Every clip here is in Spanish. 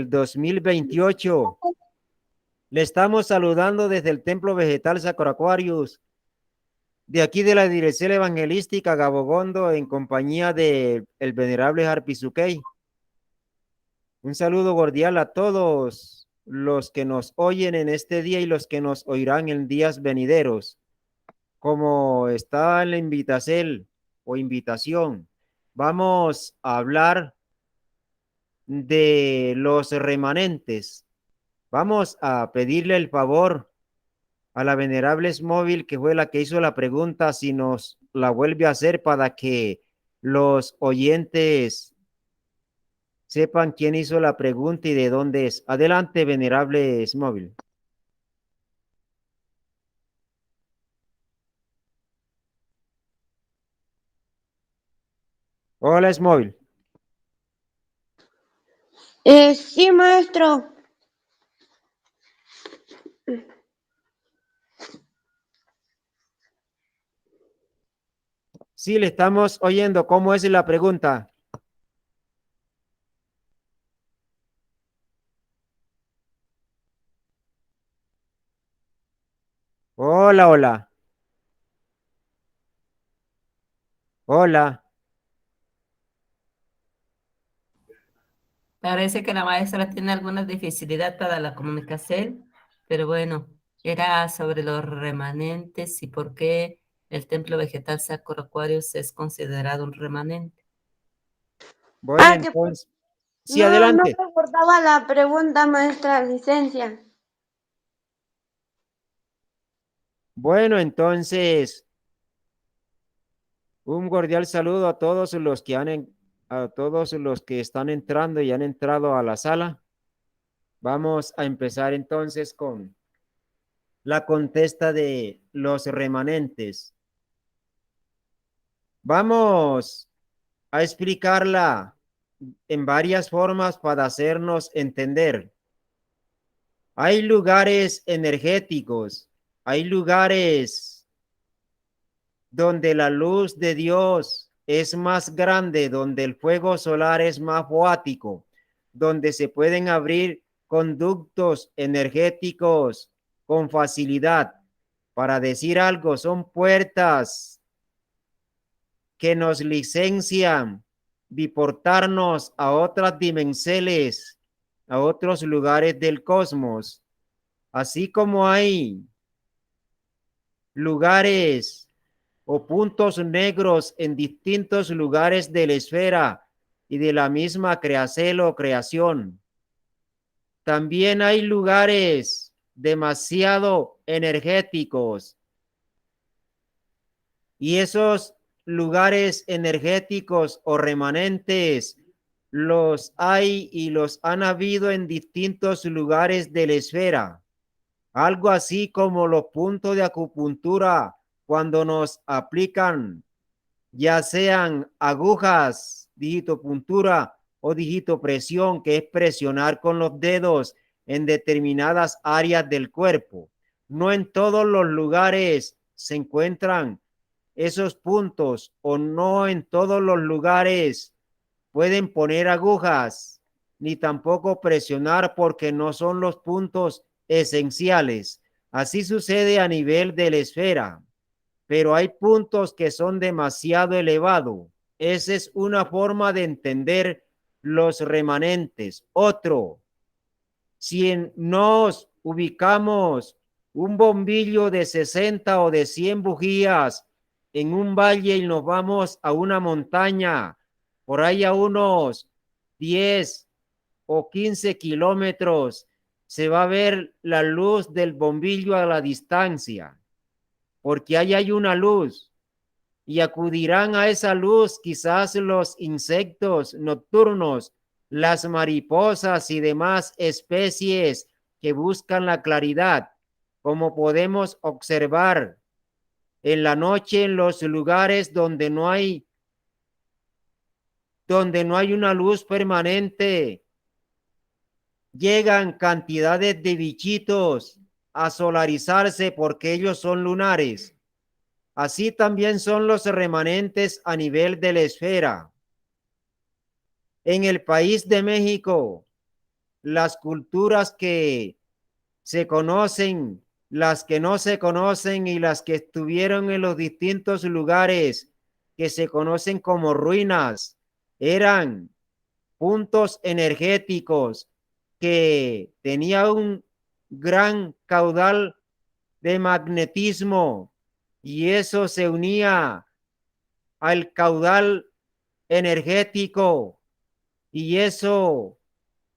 del 2028. Le estamos saludando desde el Templo Vegetal Sacro Aquarius, de aquí de la Dirección Evangelística Gabogondo, en compañía de el Venerable Harpisuquey. Un saludo cordial a todos los que nos oyen en este día y los que nos oirán en días venideros. Como está en la invitación, vamos a hablar de los remanentes. Vamos a pedirle el favor a la venerable Móvil, que fue la que hizo la pregunta, si nos la vuelve a hacer para que los oyentes sepan quién hizo la pregunta y de dónde es. Adelante, venerable Móvil. Hola, Móvil. Sí, maestro. Sí, le estamos oyendo. ¿Cómo es la pregunta? Hola, hola. Hola. Parece que la maestra tiene alguna dificultad para la comunicación, pero bueno, era sobre los remanentes y por qué el templo vegetal Sacro Aquarius es considerado un remanente. Bueno, Que entonces, sí, no adelante. recordaba la pregunta, maestra, licencia. Bueno, entonces, un cordial saludo a todos los que a todos los que están entrando y han entrado a la sala. Vamos a empezar entonces con la contesta de los remanentes. Vamos a explicarla en varias formas para hacernos entender. Hay lugares energéticos, hay lugares donde la luz de Dios es más grande, donde el fuego solar es más boático, donde se pueden abrir conductos energéticos con facilidad. Para decir algo, son puertas que nos licencian biportarnos a otras dimensiones, a otros lugares del cosmos, así como hay lugares o puntos negros en distintos lugares de la esfera y de la misma creación. También hay lugares demasiado energéticos y esos lugares energéticos o remanentes los hay y los han habido en distintos lugares de la esfera. Algo así como los puntos de acupuntura cuando nos aplican ya sean agujas, digitopuntura o digitopresión, que es presionar con los dedos en determinadas áreas del cuerpo. No en todos los lugares se encuentran esos puntos o no en todos los lugares pueden poner agujas ni tampoco presionar porque no son los puntos esenciales. Así sucede a nivel de la esfera, pero hay puntos que son demasiado elevados. Esa es una forma de entender los remanentes. Otro, si nos ubicamos un bombillo de 60 o de 100 bujías en un valle y nos vamos a una montaña, por ahí a unos 10 o 15 kilómetros, se va a ver la luz del bombillo a la distancia, porque ahí hay una luz y acudirán a esa luz quizás los insectos nocturnos, las mariposas y demás especies que buscan la claridad, como podemos observar en la noche en los lugares donde no hay una luz permanente. Llegan cantidades de bichitos a solarizarse porque ellos son lunares. Así también son los remanentes a nivel de la esfera. En el país de México las culturas que se conocen, las que no se conocen y las que estuvieron en los distintos lugares que se conocen como ruinas, eran puntos energéticos que tenía un gran caudal de magnetismo y eso se unía al caudal energético y eso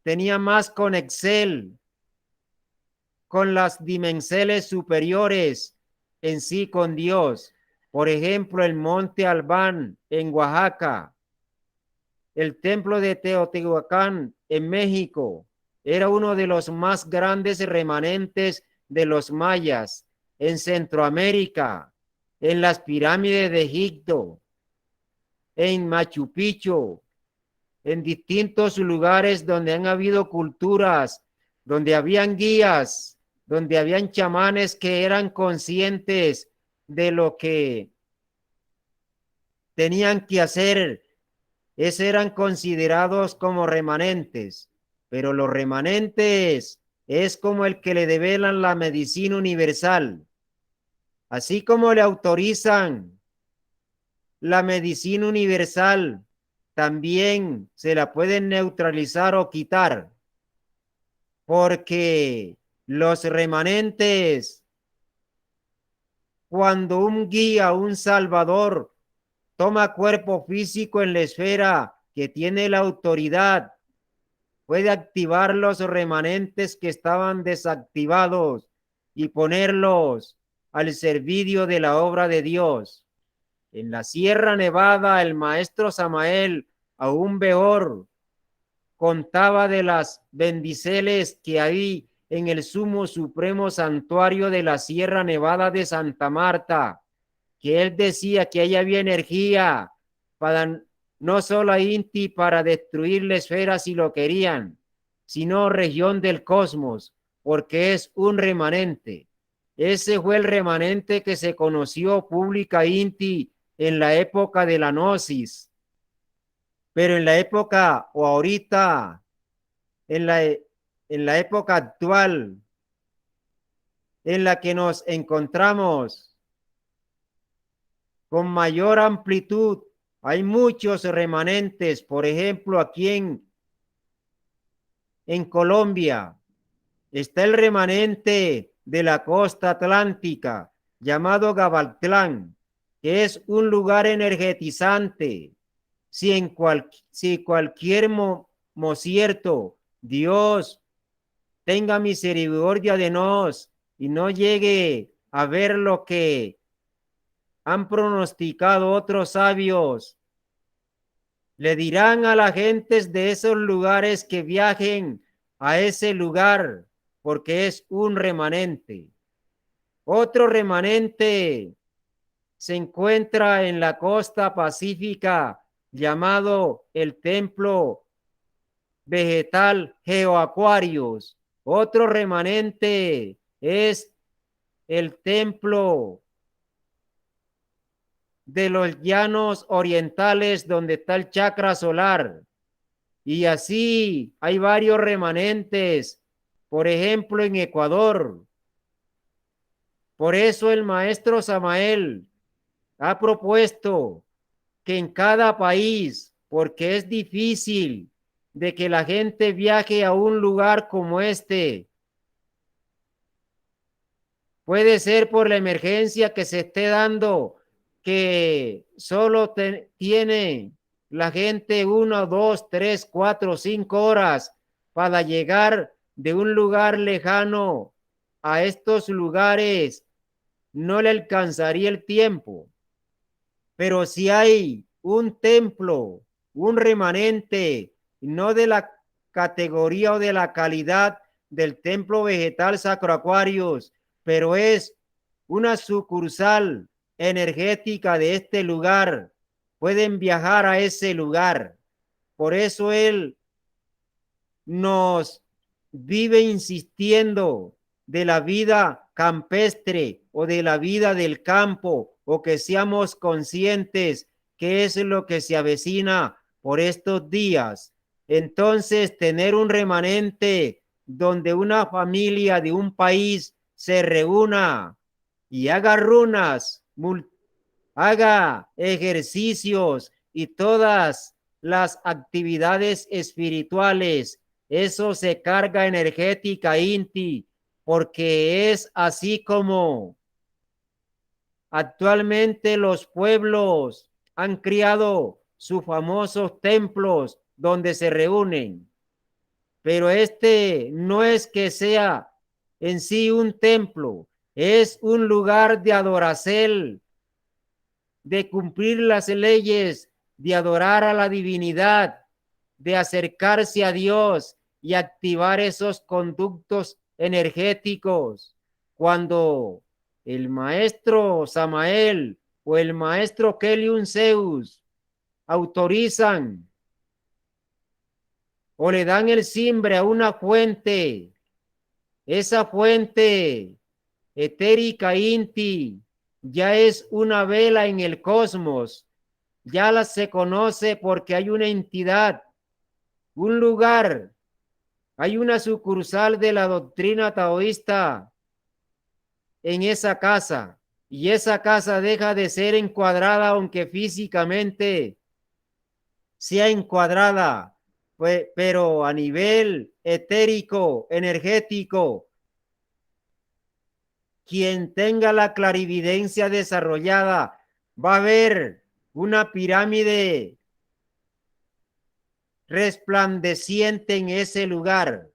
tenía más conexión con las dimensiones superiores en sí con Dios. Por ejemplo, el Monte Albán en Oaxaca, el templo de Teotihuacán en México, era uno de los más grandes remanentes de los mayas en Centroamérica, en las pirámides de Egipto, en Machu Picchu, en distintos lugares donde han habido culturas, donde habían guías, donde habían chamanes que eran conscientes de lo que tenían que hacer. Esos eran considerados como remanentes, pero los remanentes es como el que le develan la medicina universal, así como le autorizan la medicina universal, también se la pueden neutralizar o quitar, porque los remanentes, cuando un guía, un salvador, toma cuerpo físico en la esfera que tiene la autoridad, puede activar los remanentes que estaban desactivados y ponerlos al servicio de la obra de Dios. En la Sierra Nevada, el maestro Samael, aún peor, contaba de las bendiceles que hay en el sumo supremo santuario de la Sierra Nevada de Santa Marta, que él decía que ahí había energía para no solo a Inti para destruir la esfera si lo querían, sino región del cosmos, porque es un remanente. Ese fue el remanente que se conoció pública Inti en la época de la Gnosis, pero en la época o ahorita, en la época actual en la que nos encontramos con mayor amplitud, hay muchos remanentes. Por ejemplo, aquí en Colombia está el remanente de la costa atlántica llamado Gabaltlán, que es un lugar energetizante. Si cualquier cierto Dios tenga misericordia de nos y no llegue a ver lo que han pronosticado otros sabios, le dirán a las gentes de esos lugares que viajen a ese lugar, porque es un remanente. Otro remanente se encuentra en la costa pacífica llamado el templo vegetal Geoaquarius. Otro remanente es el templo de los llanos orientales donde está el chakra solar. Y así hay varios remanentes, por ejemplo, en Ecuador. Por eso el maestro Samael ha propuesto que en cada país, porque es difícil de que la gente viaje a un lugar como este, puede ser por la emergencia que se esté dando, que solo tiene la gente 1, 2, 3, 4, 5 horas para llegar de un lugar lejano a estos lugares, no le alcanzaría el tiempo. Pero si hay un templo, un remanente, no de la categoría o de la calidad del templo vegetal Sacro Aquarius, pero es una sucursal energética de este lugar, pueden viajar a ese lugar. Por eso él nos vive insistiendo de la vida campestre o de la vida del campo, o que seamos conscientes que es lo que se avecina por estos días. Entonces, tener un remanente donde una familia de un país se reúna y haga runas, haga ejercicios y todas las actividades espirituales, eso se carga energética, Inti, porque es así como actualmente los pueblos han criado sus famosos templos donde se reúnen, pero este no es que sea en sí un templo, es un lugar de adoración, de cumplir las leyes, de adorar a la divinidad, de acercarse a Dios y activar esos conductos energéticos. Cuando el maestro Samael o el maestro Keliun Zeus autorizan o le dan el cimbre a una fuente, esa fuente etérica Inti ya es una vela en el cosmos, ya la se conoce porque hay una entidad, un lugar, hay una sucursal de la doctrina taoísta en esa casa, y esa casa deja de ser encuadrada aunque físicamente sea encuadrada, pues, pero a nivel etérico, energético, quien tenga la clarividencia desarrollada va a ver una pirámide resplandeciente en ese lugar,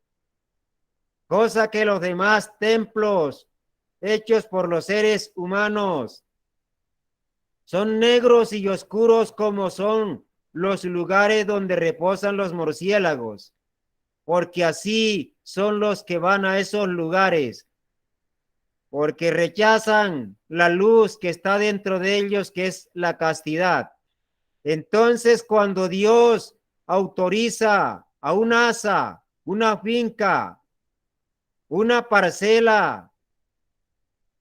cosa que los demás templos hechos por los seres humanos son negros y oscuros como son los lugares donde reposan los murciélagos, porque así son los que van a esos lugares, porque rechazan la luz que está dentro de ellos, que es la castidad. Entonces, cuando Dios autoriza a un asa, una finca, una parcela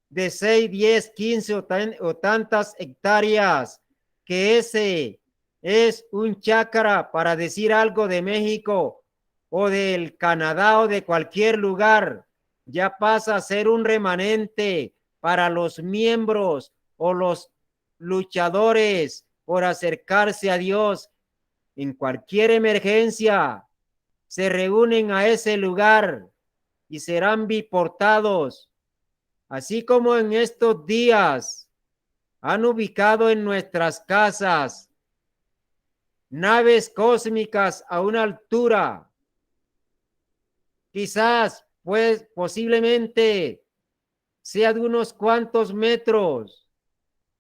de 6, 10, 15 o tantas hectáreas, que ese es un chácara, para decir algo de México o del Canadá o de cualquier lugar, ya pasa a ser un remanente para los miembros o los luchadores por acercarse a Dios. En cualquier emergencia se reúnen a ese lugar y serán biportados, así como en estos días han ubicado en nuestras casas naves cósmicas a una altura, quizás, pues posiblemente sea de unos cuantos metros,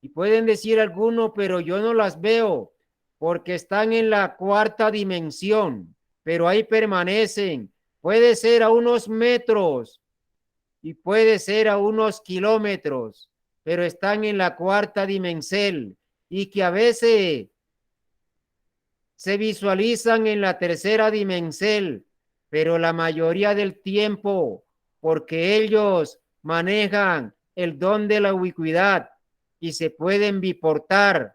y pueden decir alguno, pero yo no las veo porque están en la cuarta dimensión, pero ahí permanecen. Puede ser a unos metros y puede ser a unos kilómetros, pero están en la cuarta dimensión y que a veces se visualizan en la tercera dimensión, pero la mayoría del tiempo, porque ellos manejan el don de la ubicuidad y se pueden biportar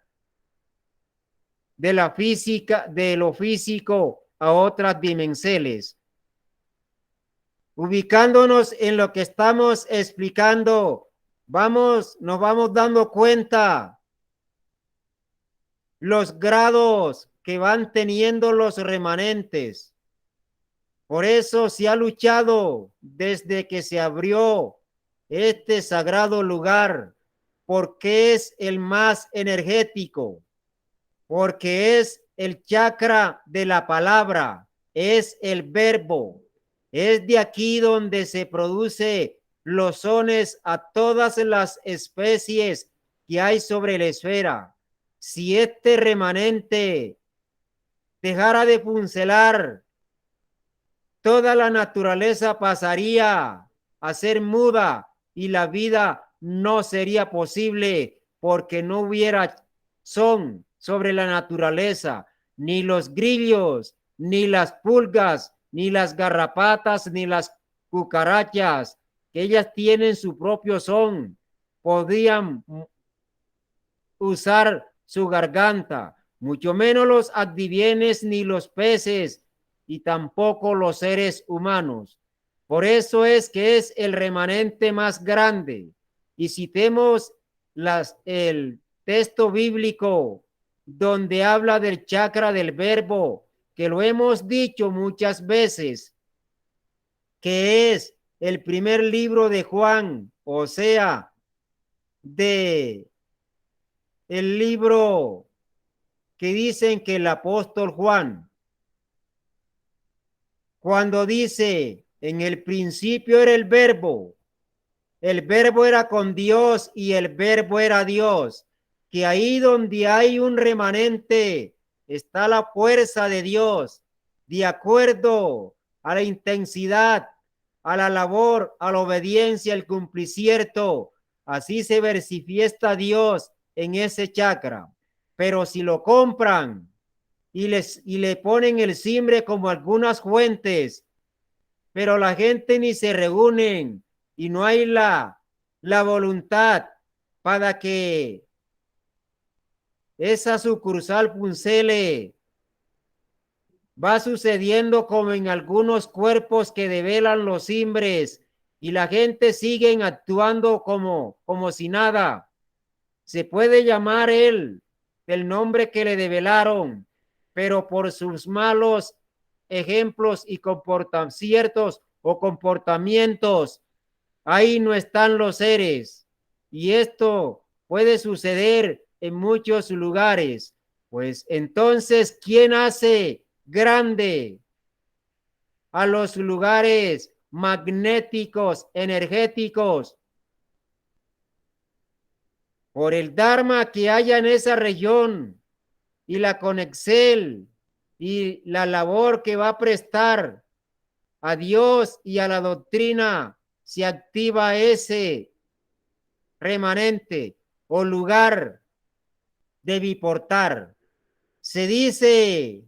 de la física, de lo físico a otras dimensiones. Ubicándonos en lo que estamos explicando, nos vamos dando cuenta los grados que van teniendo los remanentes. Por eso se ha luchado desde que se abrió este sagrado lugar, porque es el más energético, porque es el chakra de la palabra, es el verbo, es de aquí donde se produce los sones a todas las especies que hay sobre la esfera. Si este remanente dejara de funcionar, toda la naturaleza pasaría a ser muda y la vida no sería posible porque no hubiera son sobre la naturaleza, ni los grillos, ni las pulgas, ni las garrapatas, ni las cucarachas, que ellas tienen su propio son, podían usar su garganta, mucho menos los adivienes ni los peces y tampoco los seres humanos. Por eso es que es el remanente más grande. Y citemos el texto bíblico donde habla del chakra del verbo, que lo hemos dicho muchas veces, que es el primer libro de Juan, o sea, de el libro que dicen que el apóstol Juan, cuando dice, en el principio era el verbo era con Dios y el verbo era Dios, que ahí donde hay un remanente está la fuerza de Dios, de acuerdo a la intensidad, a la labor, a la obediencia, al cumpliciento. Así se versifiesta Dios en ese chakra. Pero si lo compran y le ponen el simbre como algunas fuentes, pero la gente ni se reúnen y no hay la voluntad para que esa sucursal funcione. Va sucediendo como en algunos cuerpos que develan los cimbres y la gente sigue actuando como si nada. Se puede llamar él el nombre que le develaron, pero por sus malos ejemplos y ciertos o comportamientos, ahí no están los seres. Y esto puede suceder en muchos lugares. Pues entonces, ¿quién hace grande a los lugares magnéticos, energéticos? Por el Dharma que haya en esa región y la conexel y la labor que va a prestar a Dios y a la doctrina, se activa ese remanente o lugar de biportar. Se dice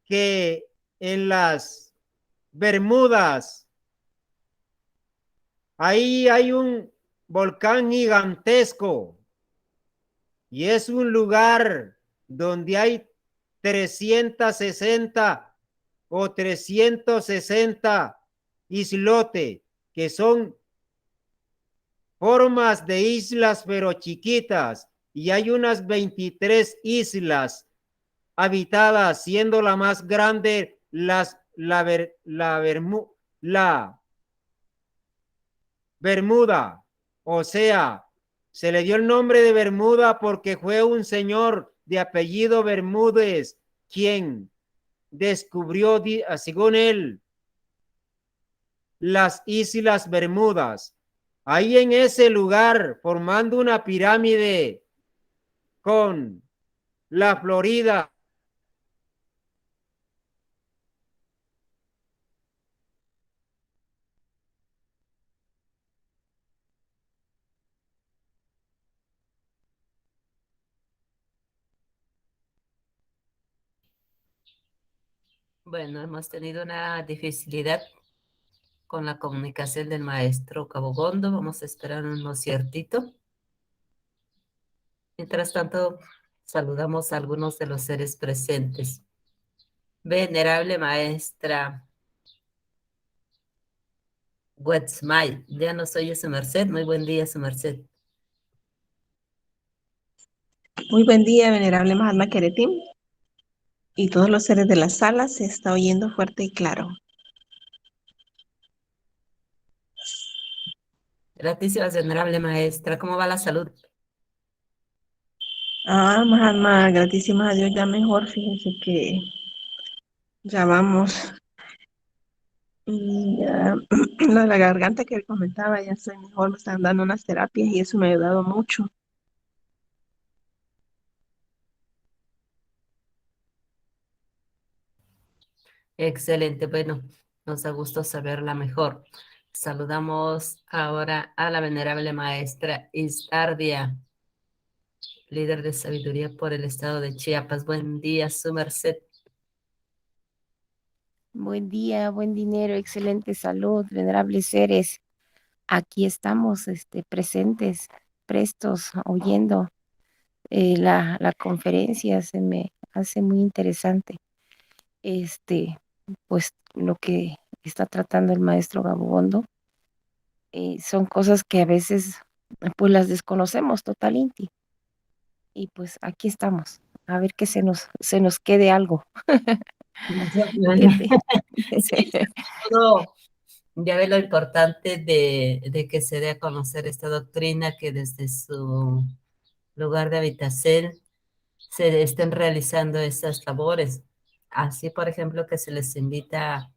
que en las Bermudas ahí hay un volcán gigantesco y es un lugar donde hay 360 o 360 islotes que son formas de islas pero chiquitas, y hay unas 23 islas habitadas, siendo la más grande la Bermuda. O sea, se le dio el nombre de Bermuda porque fue un señor de apellido Bermúdez quien descubrió, según él, las Islas Bermudas. Ahí en ese lugar, formando una pirámide con la Florida. Bueno, hemos tenido una dificultad con la comunicación del maestro Cabogondo. Vamos a esperar un ciertito. Mientras tanto, saludamos a algunos de los seres presentes. Venerable maestra Wetzmay, ya nos oye su merced. Muy buen día, su merced. Muy buen día, venerable Mahatma Keretim. Y todos los seres de la sala, se está oyendo fuerte y claro. Gratísimas, venerable maestra. ¿Cómo va la salud? Mahatma, gratísimas a Dios, ya mejor, fíjense que ya vamos. Y ya, lo de la garganta que comentaba, ya estoy mejor, me están dando unas terapias y eso me ha ayudado mucho. Excelente, bueno, nos da gusto saberla mejor. Saludamos ahora a la venerable maestra Istardia, líder de sabiduría por el estado de Chiapas. Buen día, su merced. Buen día, buen dinero, excelente salud, venerables seres. Aquí estamos presentes, prestos, oyendo la conferencia, se me hace muy interesante. pues lo que está tratando el maestro Gabogondo, son cosas que a veces pues las desconocemos total Inti. Y pues aquí estamos, a ver que se nos quede algo. ¿Qué te- Sí, todo, ya ve lo importante de que se dé a conocer esta doctrina, que desde su lugar de habitación se estén realizando esas labores. Así, por ejemplo, que se les invita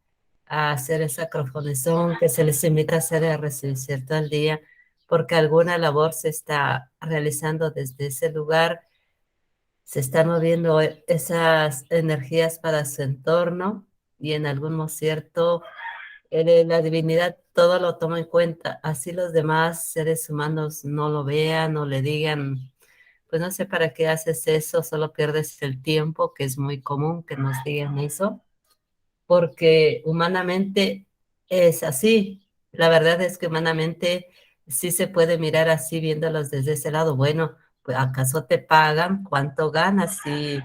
a hacer esa acrofonesión, que se les invita a hacer el recibir todo el día, porque alguna labor se está realizando desde ese lugar, se están moviendo esas energías para su entorno y en algún cierto la divinidad todo lo toma en cuenta, así los demás seres humanos no lo vean, no le digan, pues no sé para qué haces eso, solo pierdes el tiempo, que es muy común que nos digan eso, porque humanamente es así. La verdad es que humanamente sí se puede mirar así viéndolos desde ese lado. Bueno, pues ¿acaso te pagan? ¿Cuánto ganas? Si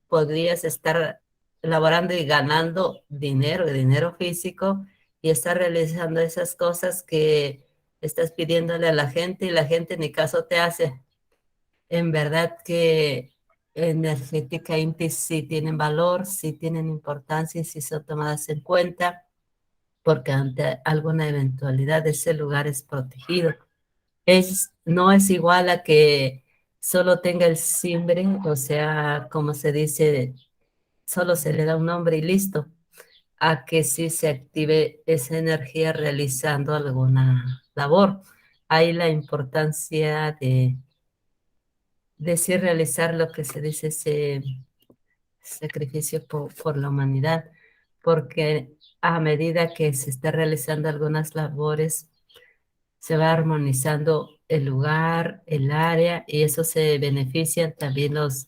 podrías estar laborando y ganando dinero, dinero físico, y estar realizando esas cosas que estás pidiéndole a la gente y la gente ni caso te hace. En verdad que energética Inti sí tienen valor, sí tienen importancia y sí son tomadas en cuenta, porque ante alguna eventualidad ese lugar es protegido. No es igual a que solo tenga el simbre, o sea, como se dice, solo se le da un nombre y listo, a que sí se active esa energía realizando alguna labor. Hay la importancia de sí realizar lo que se dice ese sacrificio por la humanidad, porque a medida que se está realizando algunas labores, se va armonizando el lugar, el área, y eso se benefician también los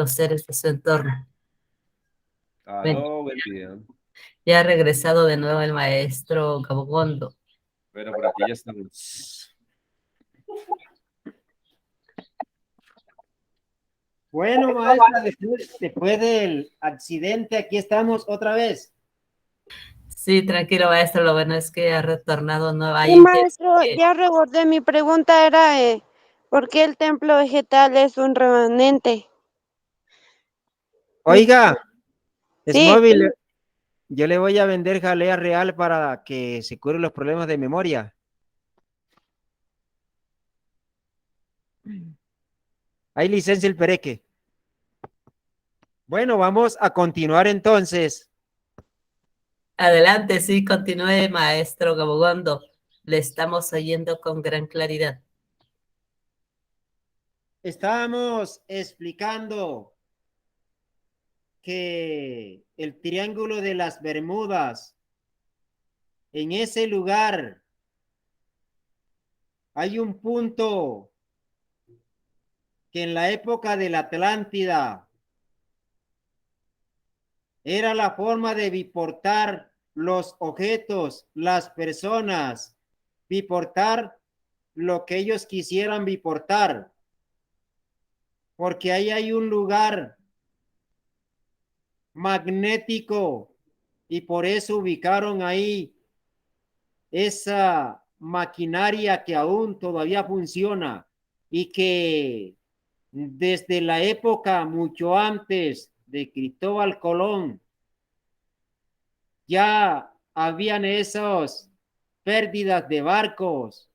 seres de su entorno. Bueno, Aló, buen día. ya ha regresado de nuevo el maestro Gabogondo. Bueno, por aquí ya estamos. Bueno, maestra, después del accidente, aquí estamos otra vez. Sí, tranquilo, maestro, lo bueno es que ha retornado nueva Sí, India. maestro, ya rebordé. Mi pregunta era, ¿por qué el templo vegetal es un remanente? Oiga, es Sí, móvil. Yo le voy a vender jalea real para que se cure los problemas de memoria. Hay licencia el pereque. Bueno, vamos a continuar entonces. Adelante, sí, continúe, maestro Gabogondo. Le estamos oyendo con gran claridad. Estábamos explicando que el Triángulo de las Bermudas, en ese lugar hay un punto que en la época de la Atlántida era la forma de biportar los objetos, las personas, biportar lo que ellos quisieran biportar, porque ahí hay un lugar magnético y por eso ubicaron ahí esa maquinaria que aún todavía funciona y que desde la época mucho antes de Cristóbal Colón ya habían esas pérdidas de barcos,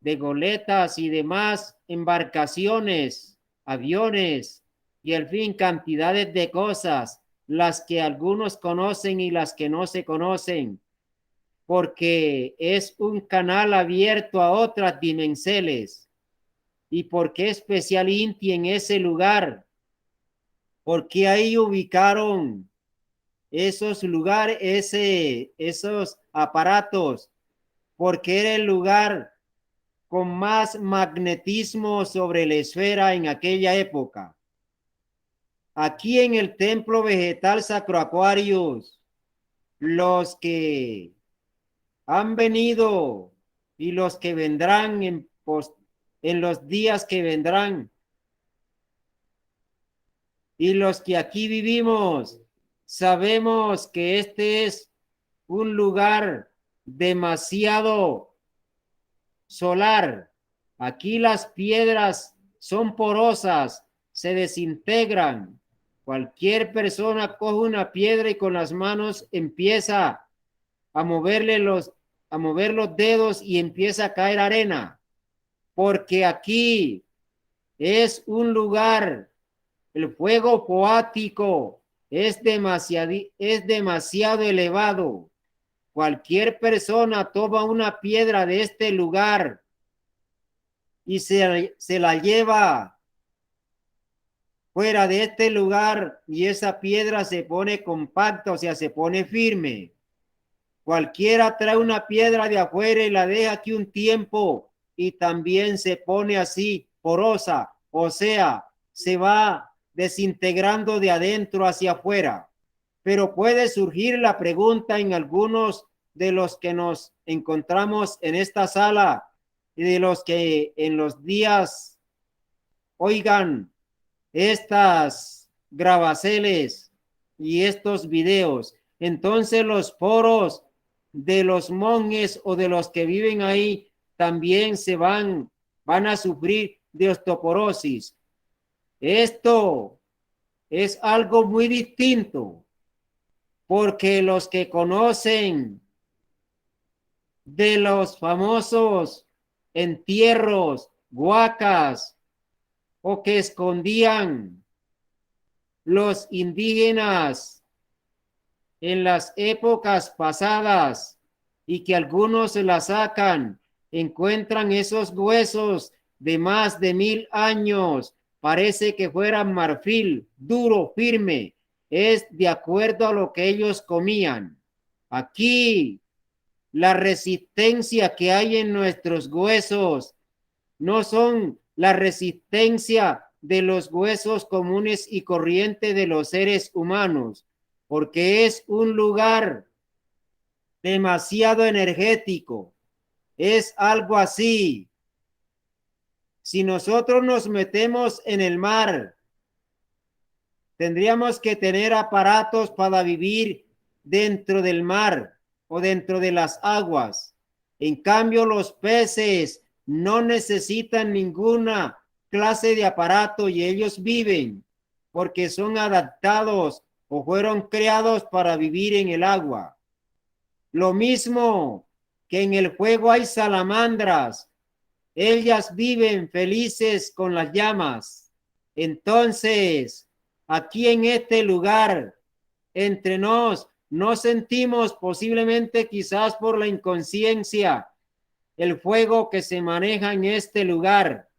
de goletas y demás embarcaciones, aviones y al fin cantidades de cosas, las que algunos conocen y las que no se conocen, porque es un canal abierto a otras dimensiones. ¿Y por qué especial Inti en ese lugar? Porque ahí ubicaron esos lugares, esos aparatos, porque era el lugar con más magnetismo sobre la esfera en aquella época. Aquí en el templo vegetal Sacro Aquarius, los que han venido y los que vendrán en los días que vendrán y los que aquí vivimos, sabemos que este es un lugar demasiado solar. Aquí las piedras son porosas, se desintegran. Cualquier persona coge una piedra y con las manos empieza a mover los dedos y empieza a caer arena. Porque aquí es un lugar, el fuego poático es demasiado elevado. Cualquier persona toma una piedra de este lugar y se la lleva fuera de este lugar y esa piedra se pone compacta, o sea, se pone firme. Cualquiera trae una piedra de afuera y la deja aquí un tiempo y también se pone así, porosa, o sea, se va desintegrando de adentro hacia afuera. Pero puede surgir la pregunta en algunos de los que nos encontramos en esta sala y de los que en los días oigan estas grabaceles y estos videos. Entonces los poros de los monjes o de los que viven ahí también van a sufrir de osteoporosis. Esto es algo muy distinto, porque los que conocen de los famosos entierros, huacas, o que escondían los indígenas en las épocas pasadas y que algunos se la sacan, encuentran esos huesos de más de 1000 años, parece que fueran marfil, duro, firme, es de acuerdo a lo que ellos comían. Aquí la resistencia que hay en nuestros huesos no son la resistencia de los huesos comunes y corrientes de los seres humanos, porque es un lugar demasiado energético. Es algo así. Si nosotros nos metemos en el mar, tendríamos que tener aparatos para vivir dentro del mar o dentro de las aguas. En cambio, los peces no necesitan ninguna clase de aparato y ellos viven porque son adaptados o fueron creados para vivir en el agua. Lo mismo que en el fuego hay salamandras, ellas viven felices con las llamas. Entonces, aquí en este lugar, entre nos sentimos posiblemente quizás por la inconsciencia el fuego que se maneja en este lugar,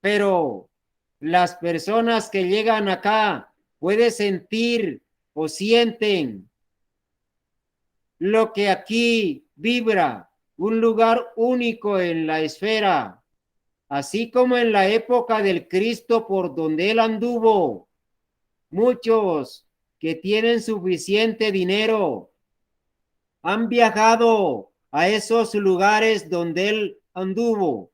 pero las personas que llegan acá pueden sentir o sienten lo que aquí vibra, un lugar único en la esfera, así como en la época del Cristo por donde él anduvo. Muchos que tienen suficiente dinero han viajado a esos lugares donde él anduvo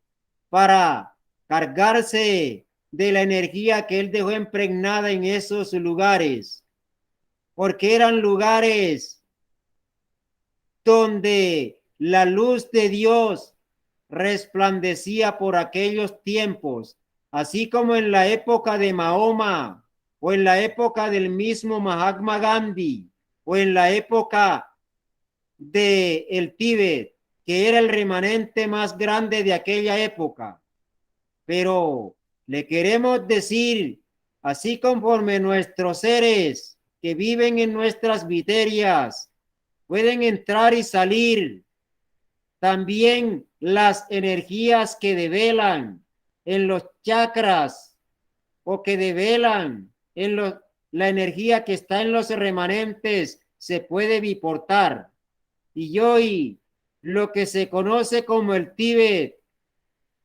para cargarse de la energía que él dejó impregnada en esos lugares, porque eran lugares donde la luz de Dios resplandecía por aquellos tiempos, así como en la época de Mahoma, o en la época del mismo Mahatma Gandhi, o en la época de el Tíbet, que era el remanente más grande de aquella época. Pero le queremos decir, así conforme nuestros seres que viven en nuestras viterias pueden entrar y salir, también las energías que develan en los chakras o que develan en la energía que está en los remanentes se puede biportar. Y hoy lo que se conoce como el Tíbet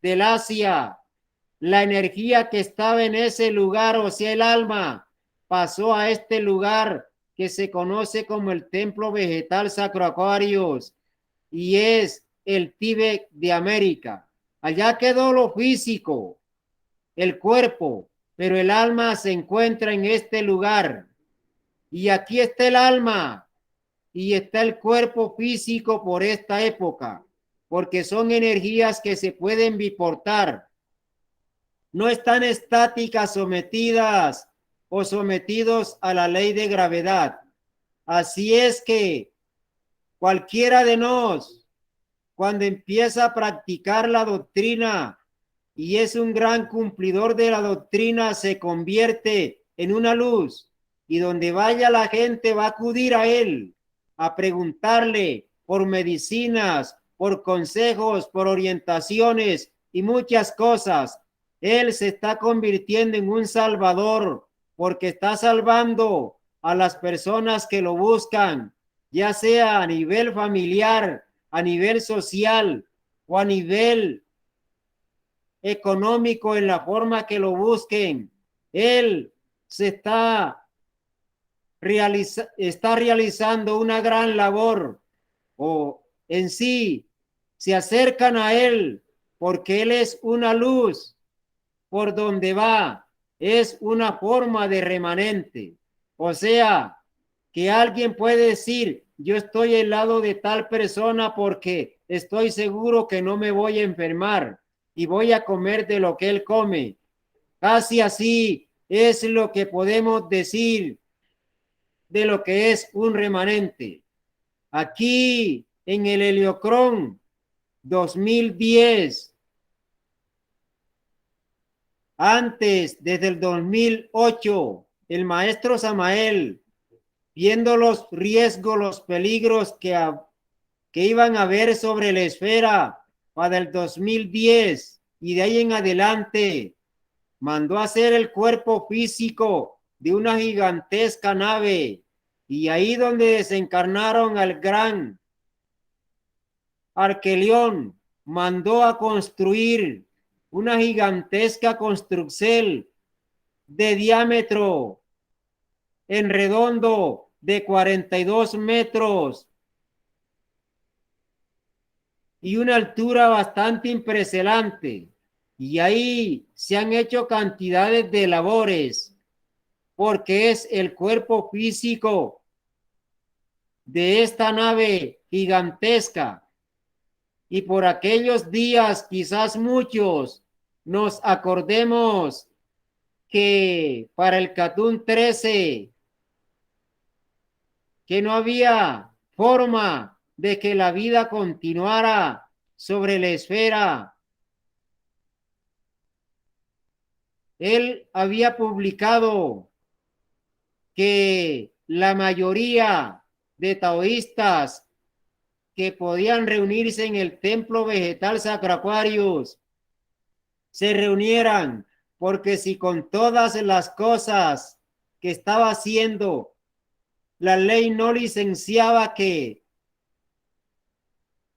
del Asia, la energía que estaba en ese lugar, o sea, el alma, pasó a este lugar que se conoce como el Templo Vegetal Sacro Aquarius y es el Tíbet de América. Allá quedó lo físico, el cuerpo, pero el alma se encuentra en este lugar. Y aquí está el alma y está el cuerpo físico por esta época, porque son energías que se pueden biportar. No están estáticas, sometidas o sometidos a la ley de gravedad. Así es que cualquiera de nosotros, cuando empieza a practicar la doctrina y es un gran cumplidor de la doctrina, se convierte en una luz, y donde vaya la gente va a acudir a él, a preguntarle por medicinas, por consejos, por orientaciones y muchas cosas. Él se está convirtiendo en un salvador, porque está salvando a las personas que lo buscan, ya sea a nivel familiar, a nivel social o a nivel económico, en la forma que lo busquen. Él se está realizando una gran labor, o en sí se acercan a él porque él es una luz por donde va, es una forma de remanente. O sea, que alguien puede decir, yo estoy al lado de tal persona porque estoy seguro que no me voy a enfermar y voy a comer de lo que él come. Casi así es lo que podemos decir de lo que es un remanente. Aquí en el Heliocrón 2010, antes, desde el 2008, el maestro Samael, viendo los riesgos, los peligros que iban a haber sobre la esfera para el 2010 y de ahí en adelante, mandó a hacer el cuerpo físico de una gigantesca nave, y ahí donde desencarnaron al gran Arquelión, mandó a construir una gigantesca construcción de diámetro en redondo de 42 metros y una altura bastante impresionante. Y ahí se han hecho cantidades de labores, porque es el cuerpo físico de esta nave gigantesca. Y por aquellos días, quizás muchos nos acordemos que para el Catún 13, que no había forma de que la vida continuara sobre la esfera. Él había publicado que la mayoría de taoístas que podían reunirse en el templo vegetal Sacraquarius se reunieran, porque si con todas las cosas que estaba haciendo la ley no licenciaba que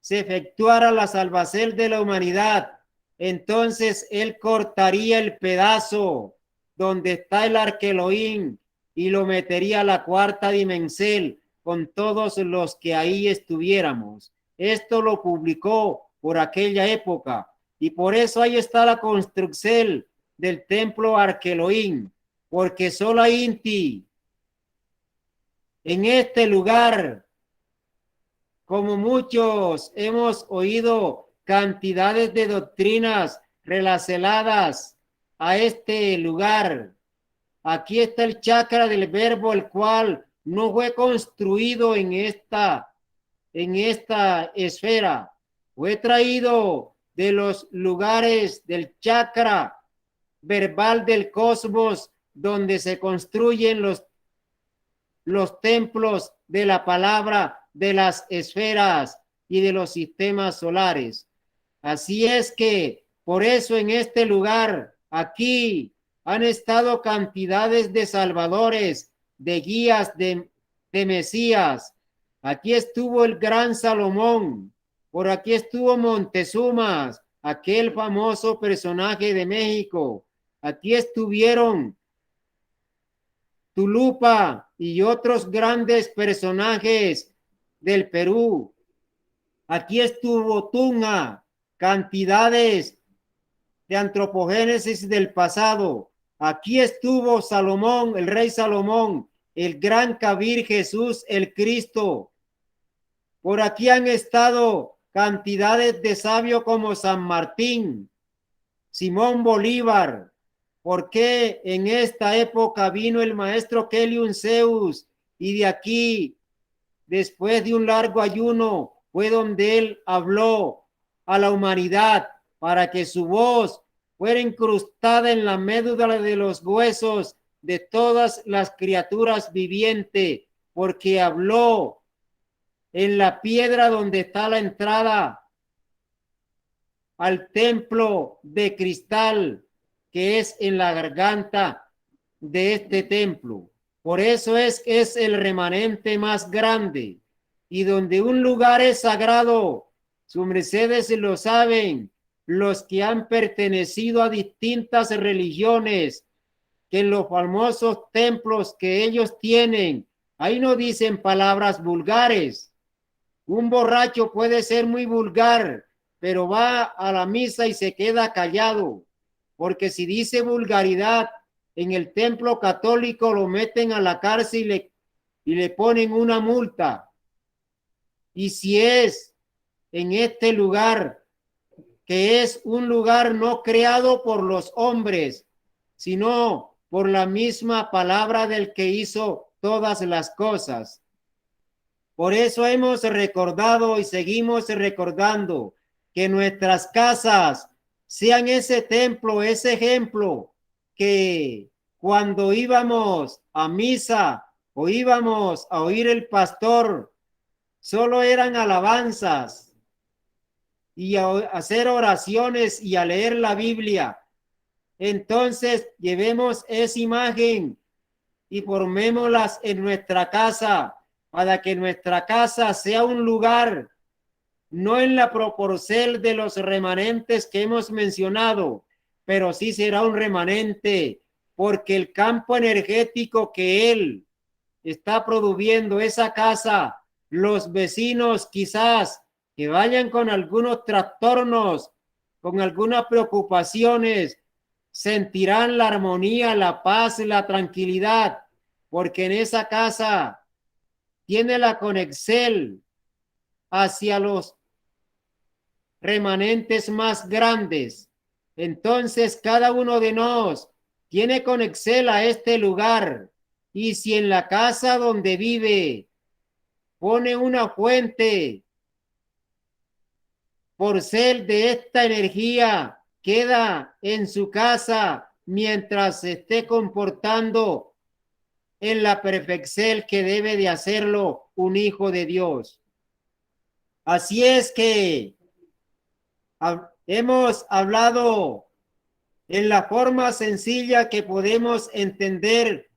se efectuara la salvación de la humanidad, entonces él cortaría el pedazo donde está el Arqueloín y lo metería a la cuarta dimensión con todos los que ahí estuviéramos. Esto lo publicó por aquella época, y por eso ahí está la construcción del templo Arqueloín, porque solo Inti, en este lugar, como muchos hemos oído cantidades de doctrinas relacionadas a este lugar. Aquí está el chakra del verbo, el cual no fue construido en esta esfera. Fue traído de los lugares del chakra verbal del cosmos, donde se construyen los templos de la palabra, de las esferas y de los sistemas solares. Así es que por eso en este lugar, aquí, han estado cantidades de salvadores, de guías, de Mesías. Aquí estuvo el gran Salomón, por aquí estuvo Montezumas, aquel famoso personaje de México. Aquí estuvieron Tulupa y otros grandes personajes del Perú. Aquí estuvo Tunga, cantidades de antropogénesis del pasado. Aquí estuvo Salomón, el rey Salomón, el gran Kabir Jesús el Cristo. Por aquí han estado cantidades de sabios como San Martín, Simón Bolívar. ¿Por qué en esta época vino el maestro Keliun Zeus y de aquí, después de un largo ayuno, fue donde él habló a la humanidad para que su voz fuera incrustada en la médula de los huesos de todas las criaturas vivientes, porque habló en la piedra donde está la entrada al templo de cristal, que es en la garganta de este templo. Por eso es el remanente más grande, y donde un lugar es sagrado, sus mercedes lo saben, los que han pertenecido a distintas religiones, que en los famosos templos que ellos tienen, ahí no dicen palabras vulgares. Un borracho puede ser muy vulgar, pero va a la misa y se queda callado, porque si dice vulgaridad en el templo católico lo meten a la cárcel y le ponen una multa. Y si es en este lugar, que es un lugar no creado por los hombres, sino por la misma palabra del que hizo todas las cosas. Por eso hemos recordado y seguimos recordando que nuestras casas sean ese templo, ese ejemplo, que cuando íbamos a misa o íbamos a oír el pastor, solo eran alabanzas y a hacer oraciones y a leer la Biblia. Entonces llevemos esa imagen y formémoslas en nuestra casa, para que nuestra casa sea un lugar, no en la proporción de los remanentes que hemos mencionado, pero sí será un remanente, porque el campo energético que él está produciendo esa casa, los vecinos quizás que vayan con algunos trastornos, con algunas preocupaciones, sentirán la armonía, la paz, la tranquilidad, porque en esa casa tiene la conexión hacia los remanentes más grandes. Entonces cada uno de nosotros tiene conexión a este lugar, y si en la casa donde vive pone una fuente por ser de esta energía, queda en su casa mientras se esté comportando en la perfección que debe de hacerlo un hijo de Dios. Así es que hemos hablado en la forma sencilla que podemos entender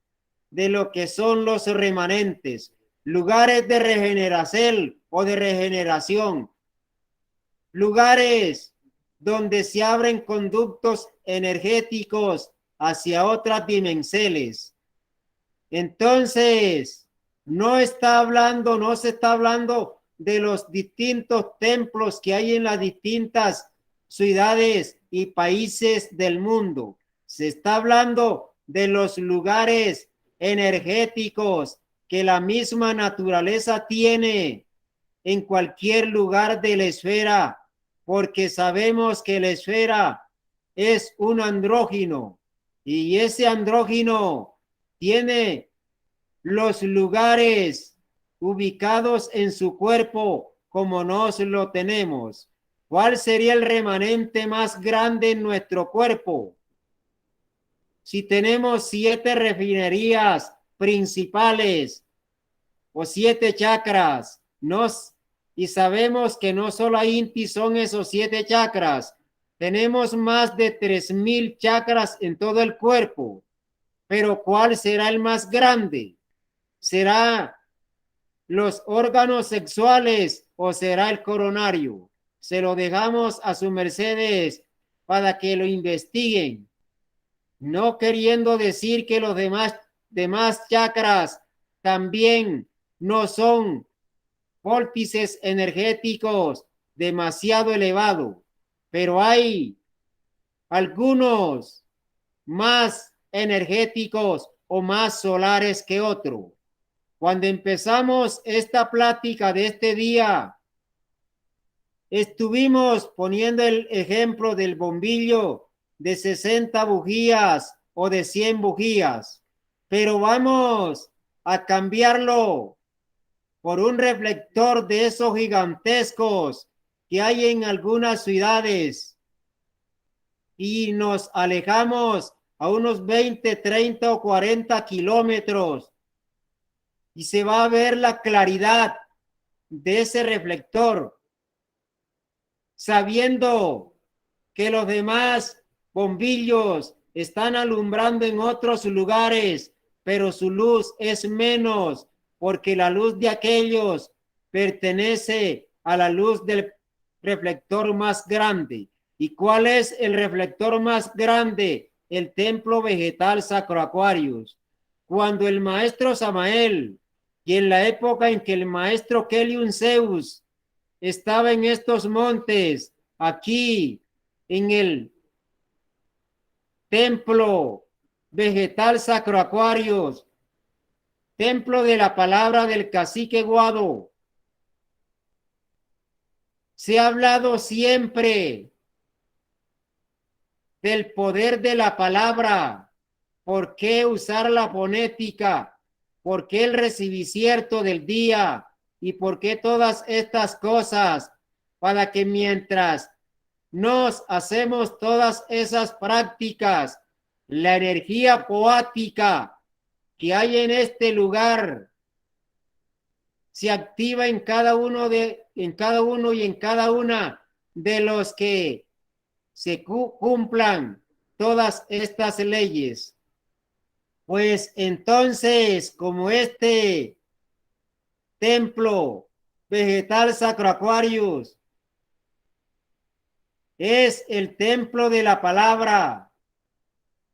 de lo que son los remanentes, lugares de regeneración o de regeneración, lugares donde se abren conductos energéticos hacia otras dimensiones. Entonces, no se está hablando de los distintos templos que hay en las distintas ciudades y países del mundo. Se está hablando de los lugares energéticos que la misma naturaleza tiene en cualquier lugar de la esfera, porque sabemos que la esfera es un andrógino, y ese andrógino tiene los lugares ubicados en su cuerpo como nos lo tenemos. ¿Cuál sería el remanente más grande en nuestro cuerpo? Si tenemos 7 refinerías principales o 7 chakras, y sabemos que no solo hay Inti son esos 7 chakras, tenemos más de 3000 chakras en todo el cuerpo. Pero ¿cuál será el más grande? ¿Será los órganos sexuales o será el coronario? Se lo dejamos a sus mercedes para que lo investiguen, no queriendo decir que los demás chakras también no son vórtices energéticos demasiado elevados, pero hay algunos más energéticos o más solares que otro. Cuando empezamos esta plática de este día, estuvimos poniendo el ejemplo del bombillo de 60 bujías o de 100 bujías, pero vamos a cambiarlo por un reflector de esos gigantescos que hay en algunas ciudades y nos alejamos a unos 20, 30 o 40 kilómetros y se va a ver la claridad de ese reflector, sabiendo que los demás bombillos están alumbrando en otros lugares, pero su luz es menos, porque la luz de aquellos pertenece a la luz del reflector más grande. ¿Y cuál es el reflector más grande? El templo vegetal Sacro Aquarius. Cuando el maestro Samael, y en la época en que el maestro Keliun Zeus estaba en estos montes, aquí en el templo vegetal Sacro Aquarius, templo de la palabra del cacique Guado, se ha hablado siempre del poder de la palabra. ¿Por qué usar la fonética? ¿Por qué el recibicierto del día? ¿Y por qué todas estas cosas? Para que mientras nos hacemos todas esas prácticas, la energía poática que hay en este lugar se activa en cada uno y en cada una de los que se cumplan todas estas leyes. Pues entonces, como este templo vegetal Sacro Aquarius es el templo de la palabra,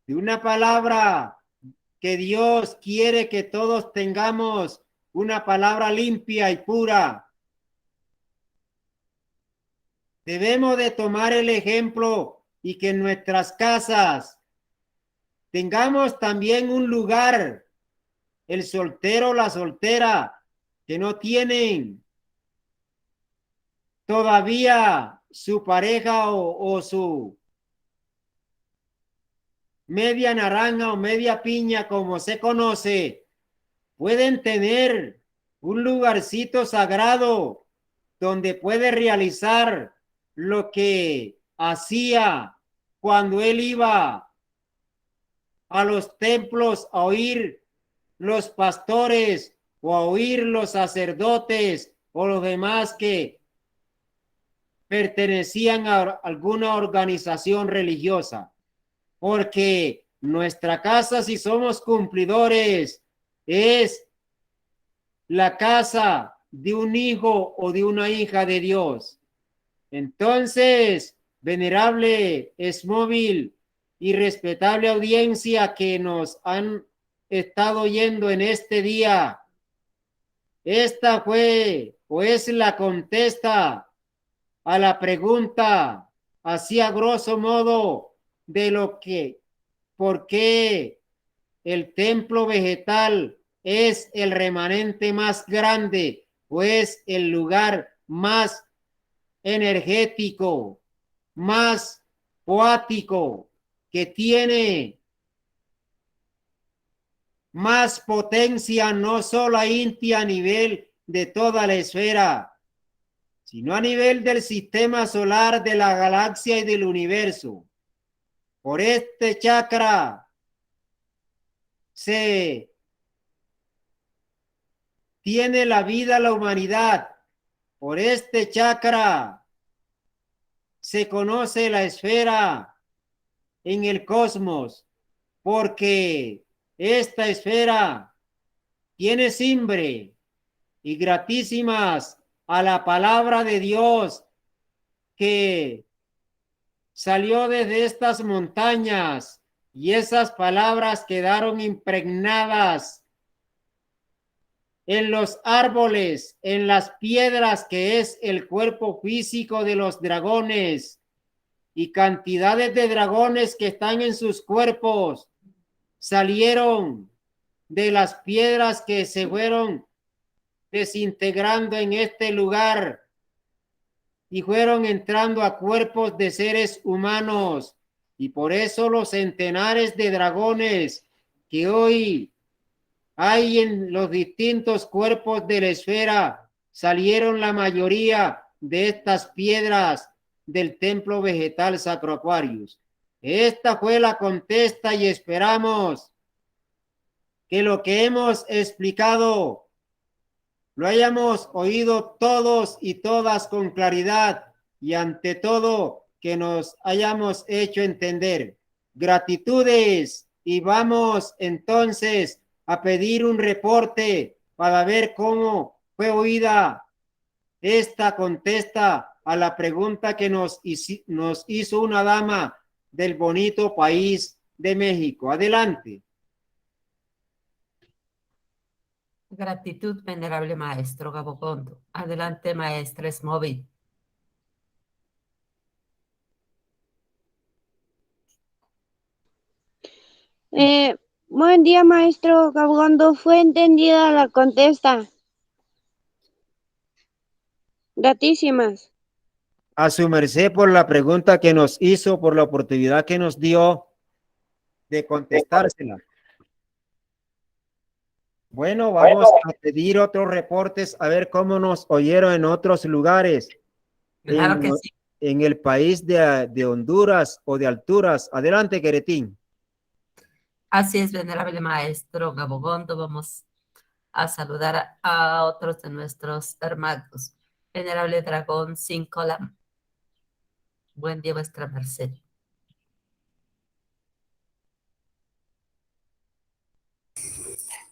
de una palabra que Dios quiere que todos tengamos, una palabra limpia y pura. Debemos de tomar el ejemplo y que en nuestras casas tengamos también un lugar, el soltero o la soltera, que no tienen todavía su pareja o su media naranja o media piña, como se conoce, pueden tener un lugarcito sagrado donde puede realizar lo que hacía cuando él iba a los templos a oír los pastores o a oír los sacerdotes o los demás que pertenecían a alguna organización religiosa. Porque nuestra casa, si somos cumplidores, es la casa de un hijo o de una hija de Dios. Entonces, venerable Smóvil y respetable audiencia que nos han estado oyendo en este día, esta fue o es la contesta a la pregunta, así a grosso modo, de lo que, por qué el templo vegetal es el remanente más grande o es el lugar más energético, más poático, que tiene más potencia, no solo a Inti a nivel de toda la esfera, sino a nivel del sistema solar, de la galaxia y del universo. Por este chakra se tiene la vida, la humanidad. Por este chakra se conoce la esfera en el cosmos, porque esta esfera tiene simbre y gratísimas a la palabra de Dios que salió desde estas montañas, y esas palabras quedaron impregnadas en los árboles, en las piedras, que es el cuerpo físico de los dragones, y cantidades de dragones que están en sus cuerpos salieron de las piedras que se fueron desintegrando en este lugar y fueron entrando a cuerpos de seres humanos. Y por eso los centenares de dragones que hoy hay en los distintos cuerpos de la esfera salieron la mayoría de estas piedras del templo vegetal Sacro Aquarius. Esta fue la contesta y esperamos que lo que hemos explicado lo hayamos oído todos y todas con claridad y ante todo que nos hayamos hecho entender. Gratitudes y vamos entonces a pedir un reporte para ver cómo fue oída esta contesta a la pregunta que nos hizo una dama del bonito país de México. Adelante. Gratitud, venerable maestro Gabogondo. Adelante, maestra Smoby. Buen día, maestro Gabogondo. ¿Fue entendida la contesta? Gratísimas. A su merced por la pregunta que nos hizo, por la oportunidad que nos dio de contestársela. Bueno, vamos a pedir otros reportes a ver cómo nos oyeron en otros lugares. Claro que sí. En el país de Honduras o de alturas. Adelante, Queretín. Así es, venerable maestro Gabogondo. Vamos a saludar a otros de nuestros hermanos. Venerable dragón sin cola. Buen día, vuestra merced.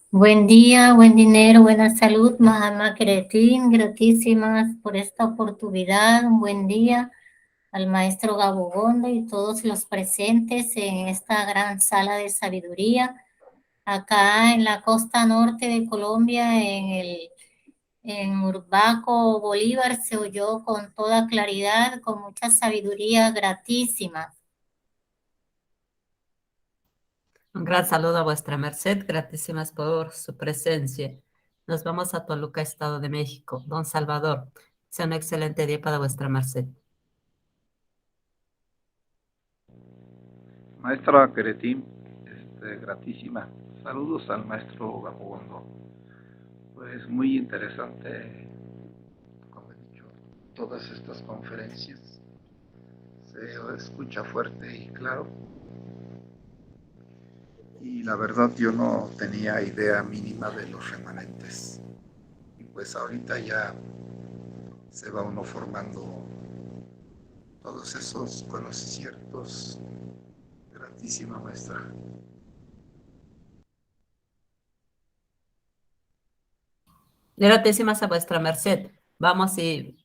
Buen día, buen dinero, buena salud, Mahama Keretín, gratísimas por esta oportunidad. Un buen día al maestro Gabogondo y todos los presentes en esta gran sala de sabiduría. Acá en la costa norte de Colombia, en Urbaco, Bolívar, se oyó con toda claridad, con mucha sabiduría, gratísima. Un gran saludo a vuestra merced, gratísimas por su presencia. Nos vamos a Toluca, Estado de México. Don Salvador, sea un excelente día para vuestra merced. Maestra Queretín, gratísima. Saludos al maestro Gabogondo. Pues muy interesante, como he dicho, todas estas conferencias. Se escucha fuerte y claro. Y la verdad yo no tenía idea mínima de los remanentes. Y pues ahorita ya se va uno formando todos esos conocimientos. Gratísima maestra. Gratísimas a vuestra merced. Vamos y,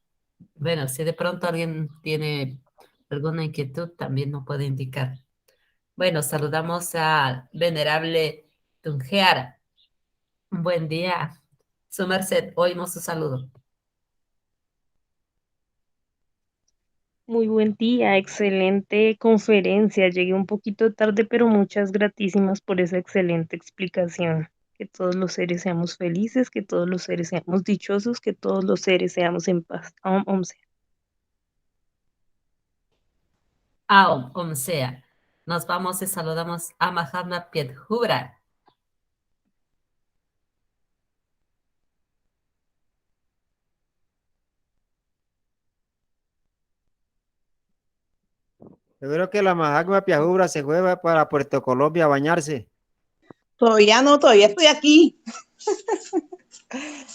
bueno, si de pronto alguien tiene alguna inquietud, también nos puede indicar. Bueno, saludamos al venerable Tunjeara. Un buen día. Su merced, oímos su saludo. Muy buen día, excelente conferencia. Llegué un poquito tarde, pero muchas gratísimas por esa excelente explicación. Que todos los seres seamos felices, que todos los seres seamos dichosos, que todos los seres seamos en paz. Om sea. Om sea. Nos vamos y saludamos a Mahatma Piedjura. Yo creo que la Mahatma Piahubra se fue para Puerto Colombia a bañarse. Todavía no, todavía estoy aquí.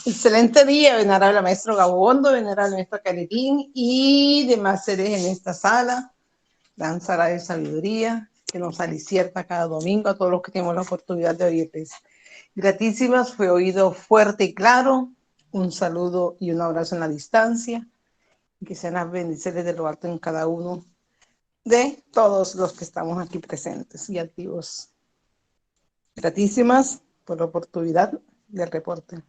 Excelente día, venerable maestro Gabogondo, venerable maestro Queretín y demás seres en esta sala, gran sala de sabiduría que nos alicierta cada domingo a todos los que tenemos la oportunidad de oírles. Gratísimas, fue oído fuerte y claro. Un saludo y un abrazo en la distancia. Que sean las bendiciones de lo alto en cada uno de todos los que estamos aquí presentes y activos. Gratísimas por la oportunidad del reporte.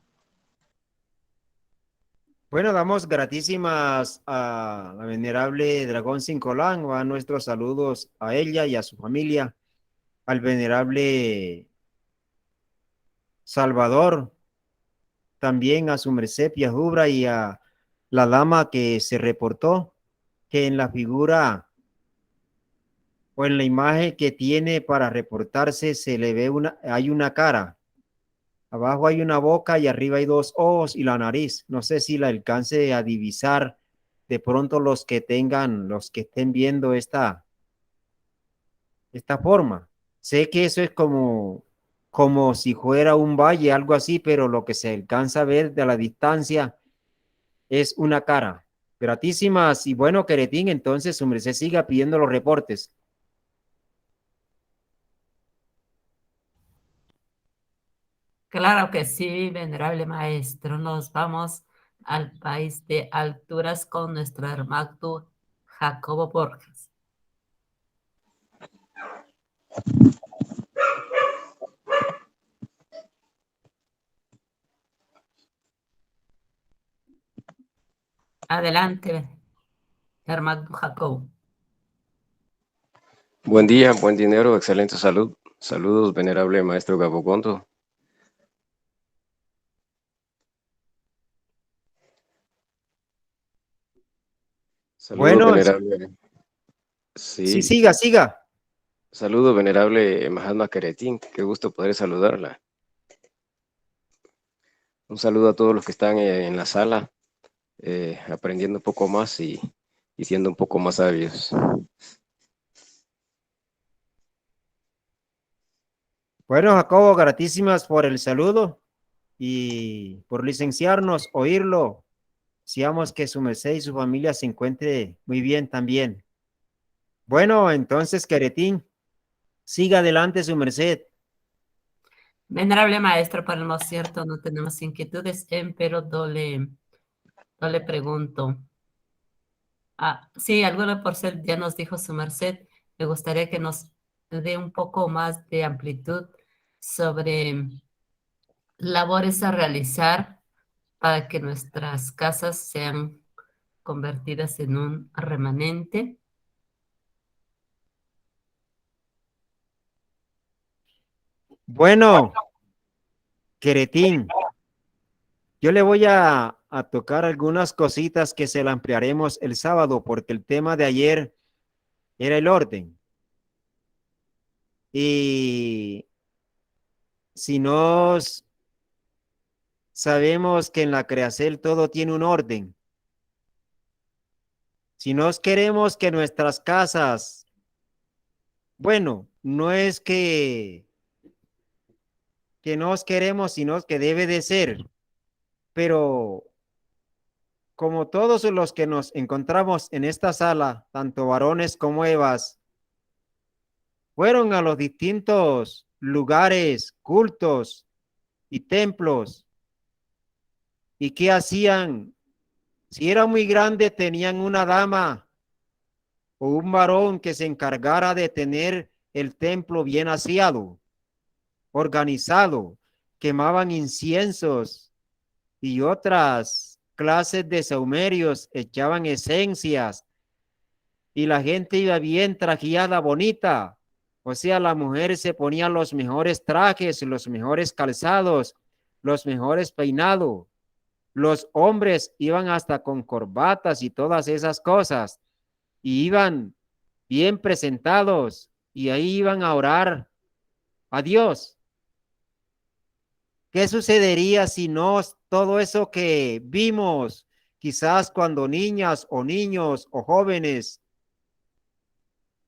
Bueno, damos gratísimas a la venerable Dragón Cincolán, a nuestros saludos a ella y a su familia, al venerable Salvador, también a su merced Piajubra y a la dama que se reportó que en la figura o en la imagen que tiene para reportarse se le ve hay una cara. Abajo hay una boca y arriba hay dos ojos y la nariz. No sé si la alcance a divisar de pronto los que estén viendo esta forma. Sé que eso es como si fuera un valle, algo así, pero lo que se alcanza a ver de la distancia es una cara. Gratísimas y bueno, Queretín, entonces su merced siga pidiendo los reportes. Claro que sí, venerable maestro. Nos vamos al país de alturas con nuestro hermano Jacobo Borges. Adelante, hermano Jacobo. Buen día, buen dinero, excelente salud. Saludos, venerable maestro Gabogondo. Saludos, Bueno, venerable. sí, Sí, siga. saludos, venerable Mahatma Keretin. Qué gusto poder saludarla. Un saludo a todos los que están en la sala, aprendiendo un poco más y siendo un poco más sabios. Bueno, Jacobo, gratísimas por el saludo y por licenciarnos, oírlo. Deseamos que su merced y su familia se encuentre muy bien también. Bueno, entonces, Queretín, siga adelante su merced. Venerable maestro, para lo cierto, no tenemos inquietudes, pero no le pregunto. Sí, alguno por ser ya nos dijo su merced. Me gustaría que nos dé un poco más de amplitud sobre labores a realizar para que nuestras casas sean convertidas en un remanente. Bueno, Queretín, yo le voy a tocar algunas cositas que se la ampliaremos el sábado porque el tema de ayer era el orden. Y si nos sabemos que en la creación todo tiene un orden, si nos queremos que nuestras casas, bueno, no es que nos queremos, sino que debe de ser, pero como todos los que nos encontramos en esta sala, tanto varones como evas, fueron a los distintos lugares, cultos y templos. ¿Y qué hacían? Si era muy grande, tenían una dama o un varón que se encargara de tener el templo bien aseado, organizado, quemaban inciensos y otras clases de saumerios, echaban esencias y la gente iba bien trajeada, bonita. O sea, la mujer se ponía los mejores trajes, los mejores calzados, los mejores peinados. Los hombres iban hasta con corbatas y todas esas cosas y iban bien presentados y ahí iban a orar a Dios. ¿Qué sucedería si no todo eso que vimos quizás cuando niñas o niños o jóvenes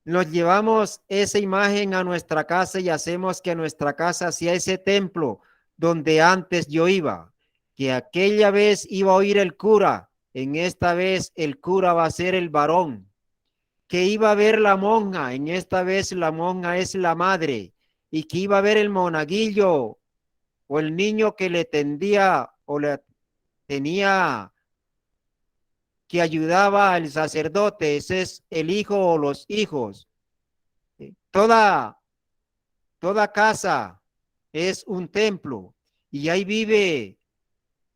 nos llevamos esa imagen a nuestra casa y hacemos que nuestra casa sea ese templo donde antes yo iba, que aquella vez iba a oír el cura, en esta vez el cura va a ser el varón, que iba a ver la monja, en esta vez la monja es la madre, y que iba a ver el monaguillo o el niño que le tendía o le tenía que ayudaba al sacerdote, ese es el hijo o los hijos. Toda casa es un templo y ahí vive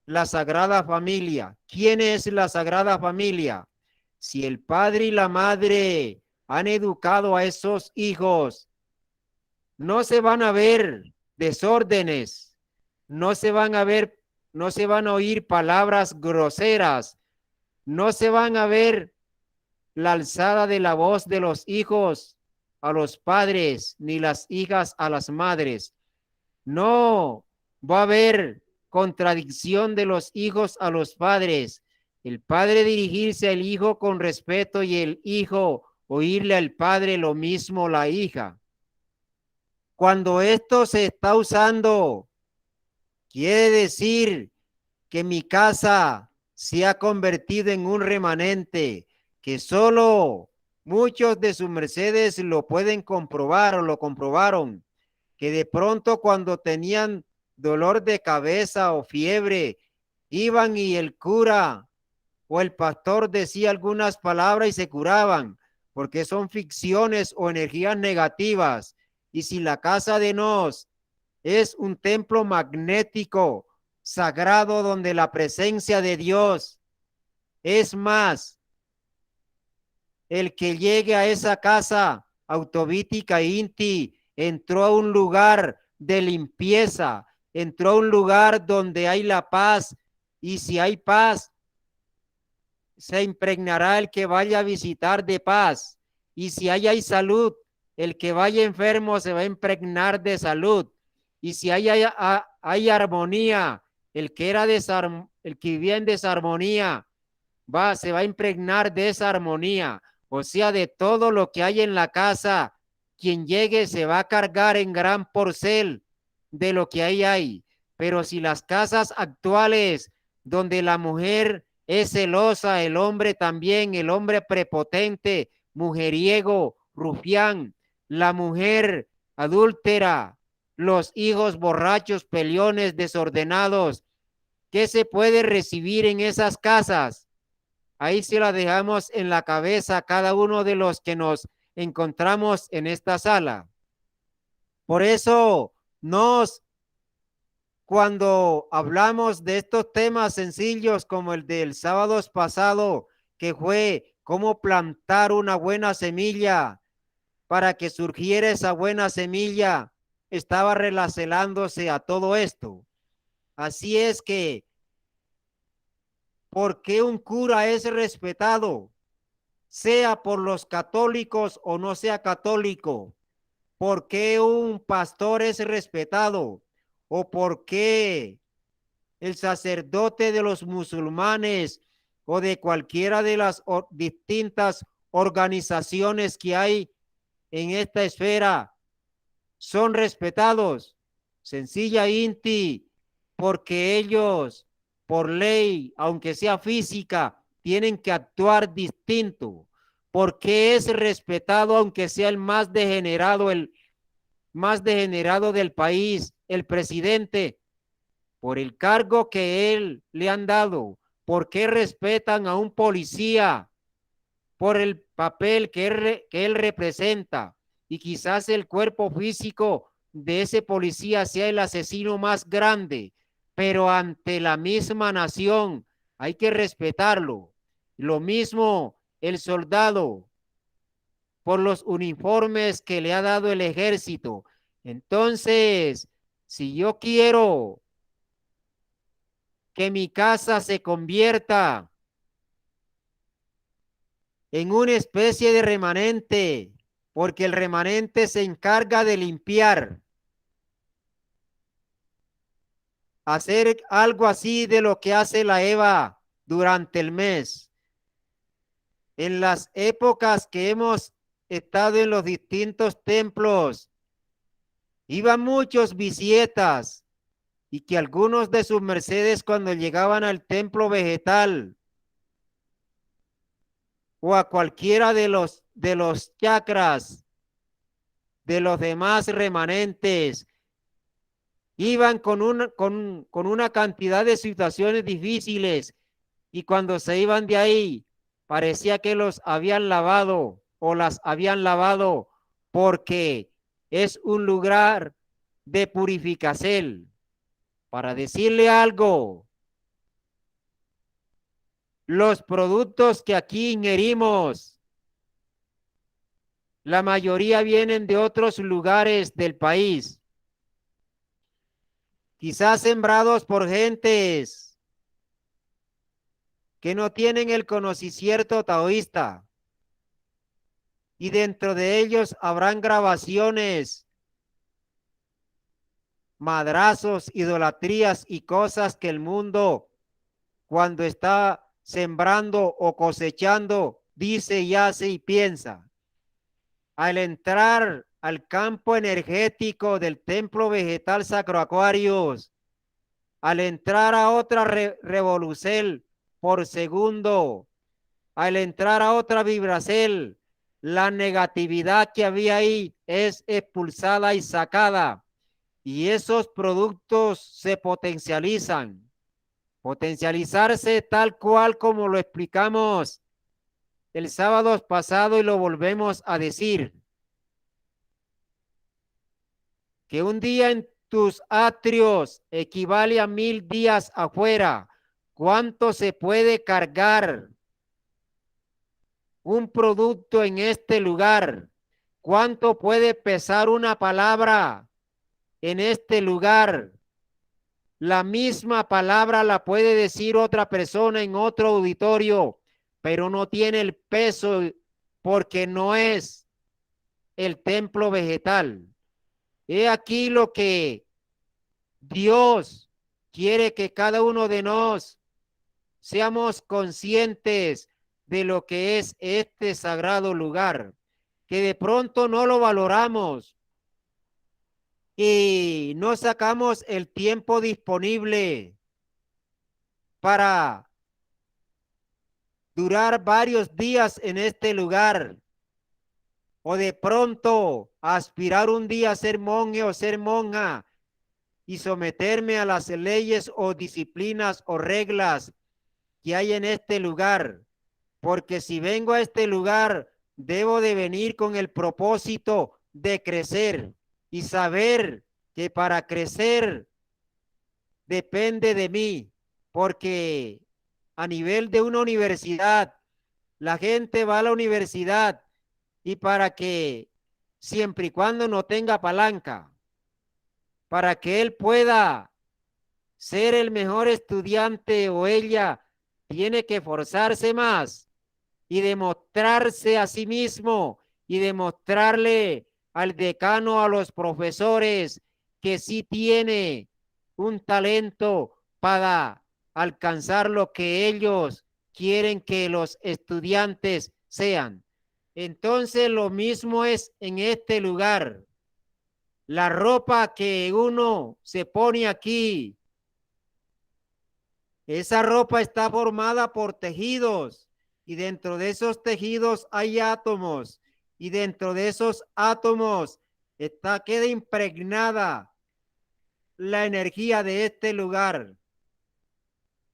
la Sagrada Familia. ¿Quién es la Sagrada Familia? Si el padre y la madre han educado a esos hijos, no se van a ver desórdenes, no se van a ver, no se van a oír palabras groseras, no se van a ver la alzada de la voz de los hijos a los padres, ni las hijas a las madres. No va a haber contradicción de los hijos a los padres. El padre dirigirse al hijo con respeto y el hijo oírle al padre, lo mismo la hija. Cuando esto se está usando, quiere decir que mi casa se ha convertido en un remanente, que solo muchos de sus mercedes lo pueden comprobar o lo comprobaron, que de pronto cuando tenían dolor de cabeza o fiebre, iban y el cura o el pastor decía algunas palabras y se curaban, porque son ficciones o energías negativas. Y si la casa de Nos es un templo magnético, sagrado, donde la presencia de Dios es más, el que llegue a esa casa autovítica Inti entró a un lugar de limpieza, entró a un lugar donde hay la paz, y si hay paz, se impregnará el que vaya a visitar de paz, y si hay salud, el que vaya enfermo se va a impregnar de salud, y si hay armonía, el que vivía en desarmonía se va a impregnar de esa armonía. O sea, de todo lo que hay en la casa, quien llegue se va a cargar en gran porcel de lo que ahí hay. Pero si las casas actuales, donde la mujer es celosa, el hombre también, el hombre prepotente, mujeriego, rufián, la mujer adúltera, los hijos borrachos, peleones, desordenados, ¿qué se puede recibir en esas casas? Ahí sí la dejamos en la cabeza cada uno de los que nos encontramos en esta sala. Por eso cuando hablamos de estos temas sencillos como el del sábado pasado, que fue cómo plantar una buena semilla para que surgiera esa buena semilla, estaba relacionándose a todo esto. Así es que, ¿por qué un cura es respetado? Sea por los católicos o no sea católico. ¿Por qué un pastor es respetado? ¿O por qué el sacerdote de los musulmanes o de cualquiera de las distintas organizaciones que hay en esta esfera son respetados? Sencilla Inti, porque ellos, por ley, aunque sea física, tienen que actuar distinto. Porque es respetado aunque sea el más degenerado del país, el presidente, por el cargo que él le han dado? ¿Por qué respetan a un policía por el papel que él representa? Y quizás el cuerpo físico de ese policía sea el asesino más grande, pero ante la misma nación hay que respetarlo. Lo mismo el soldado por los uniformes que le ha dado el ejército. Entonces, si yo quiero que mi casa se convierta en una especie de remanente, porque el remanente se encarga de limpiar, hacer algo así de lo que hace la Eva durante el mes. En las épocas que hemos estado en los distintos templos, iban muchos visietas, y que algunos de sus mercedes, cuando llegaban al templo vegetal o a cualquiera de los chakras de los demás remanentes, iban con una cantidad de situaciones difíciles, y cuando se iban de ahí parecía que los habían lavado o las habían lavado, porque es un lugar de purificación. Para decirle algo, los productos que aquí ingerimos, la mayoría vienen de otros lugares del país. quizás sembrados por gentes que no tienen el conocimiento taoísta, y dentro de ellos habrán grabaciones, madrazos, idolatrías y cosas que el mundo, cuando está sembrando o cosechando, dice y hace y piensa. Al entrar al campo energético del templo vegetal Sacro Aquarius, al entrar a otra revolucel por segundo, al entrar a otra vibracel, la negatividad que había ahí es expulsada y sacada, y esos productos se potencializan. Potencializarse tal cual como lo explicamos el sábado pasado y lo volvemos a decir. Que un día en tus atrios equivale a 1000 días afuera. ¿Cuánto se puede cargar un producto en este lugar? ¿Cuánto puede pesar una palabra en este lugar? La misma palabra la puede decir otra persona en otro auditorio, pero no tiene el peso porque no es el templo vegetal. He aquí lo que Dios quiere que cada uno de nosotros seamos conscientes de lo que es este sagrado lugar, que de pronto no lo valoramos y no sacamos el tiempo disponible para durar varios días en este lugar, o de pronto aspirar un día a ser monje o ser monja y someterme a las leyes o disciplinas o reglas que hay en este lugar, porque si vengo a este lugar debo de venir con el propósito de crecer y saber que para crecer depende de mí, porque a nivel de una universidad, la gente va a la universidad y para que siempre y cuando no tenga palanca, para que él pueda ser el mejor estudiante o ella tiene que esforzarse más y demostrarse a sí mismo y demostrarle al decano, a los profesores, que sí tiene un talento para alcanzar lo que ellos quieren que los estudiantes sean. Entonces lo mismo es en este lugar. La ropa que uno se pone aquí, esa ropa está formada por tejidos y dentro de esos tejidos hay átomos y dentro de esos átomos queda impregnada la energía de este lugar.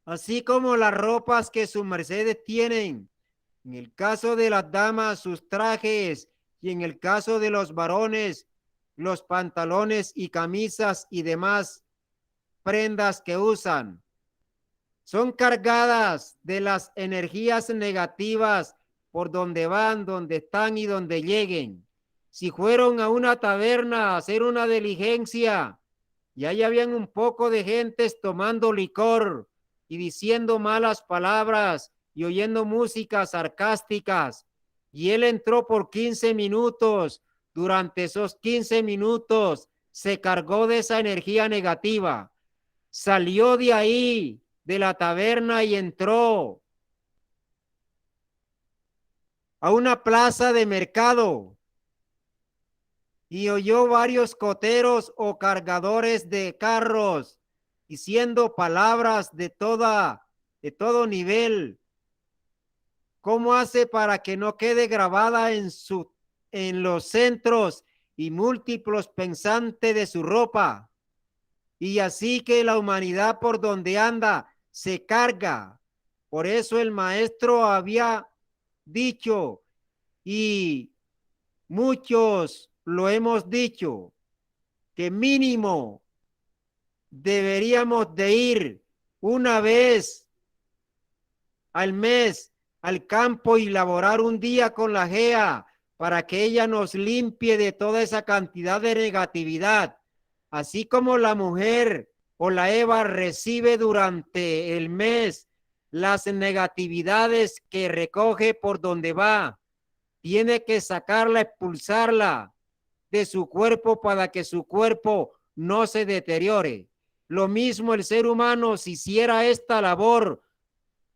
Así como las ropas que sus mercedes tienen, en el caso de las damas, sus trajes, y en el caso de los varones, los pantalones y camisas y demás prendas que usan, son cargadas de las energías negativas por donde van, donde están y donde lleguen. Si fueron a una taberna a hacer una diligencia y ahí habían un poco de gentes tomando licor y diciendo malas palabras y oyendo músicas sarcásticas, y él entró por 15 minutos, durante esos 15 minutos se cargó de esa energía negativa, salió de ahí, de la taberna, y entró a una plaza de mercado y oyó varios coteros o cargadores de carros diciendo palabras de todo nivel. ¿Cómo hace para que no quede grabada en los centros y múltiplos pensantes de su ropa? Y así que la humanidad por donde anda se carga. Por eso el maestro había dicho, y muchos lo hemos dicho, que mínimo deberíamos de ir una vez al mes al campo y laborar un día con la GEA para que ella nos limpie de toda esa cantidad de negatividad. Así como la mujer o la Eva recibe durante el mes las negatividades que recoge por donde va, tiene que sacarla, expulsarla de su cuerpo para que su cuerpo no se deteriore. Lo mismo el ser humano, si hiciera esta labor,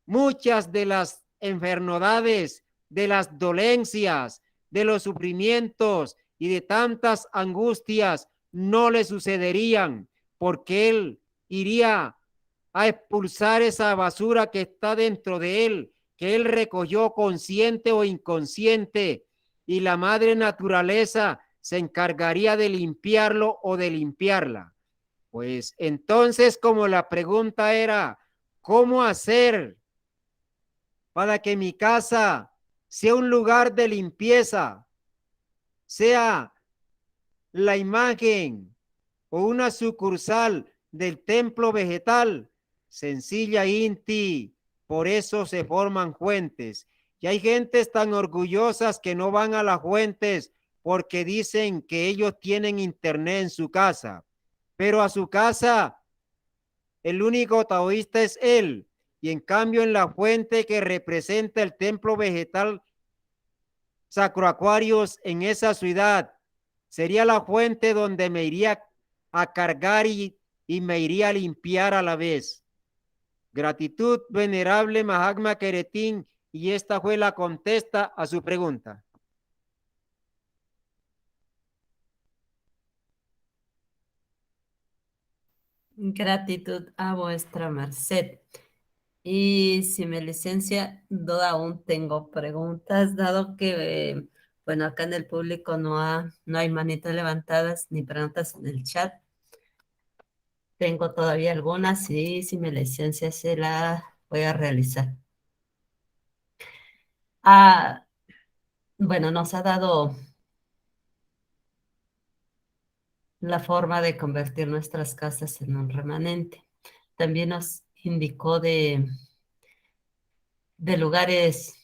muchas de las enfermedades, de las dolencias, de los sufrimientos y de tantas angustias no le sucederían, porque él iría a expulsar esa basura que está dentro de él, que él recogió consciente o inconsciente, y la madre naturaleza se encargaría de limpiarlo o de limpiarla. Pues entonces, como la pregunta era, ¿cómo hacer para que mi casa sea un lugar de limpieza, sea la imagen o una sucursal del templo vegetal? Sencilla, Inti, por eso se forman fuentes. Y hay gentes tan orgullosas que no van a las fuentes porque dicen que ellos tienen internet en su casa, pero a su casa el único taoísta es él, y en cambio en la fuente que representa el templo vegetal Sacro Aquarius en esa ciudad, sería la fuente donde me iría a cargar y me iría a limpiar a la vez. Gratitud, venerable Mahatma Keretin, y esta fue la contesta a su pregunta. Gratitud a vuestra merced. Y si me licencia, yo aún tengo preguntas, dado que, bueno, acá en el público no hay manitas levantadas ni preguntas en el chat. Tengo todavía algunas y si me licencia se las voy a realizar. Bueno, nos ha dado la forma de convertir nuestras casas en un remanente. También nos indicó de lugares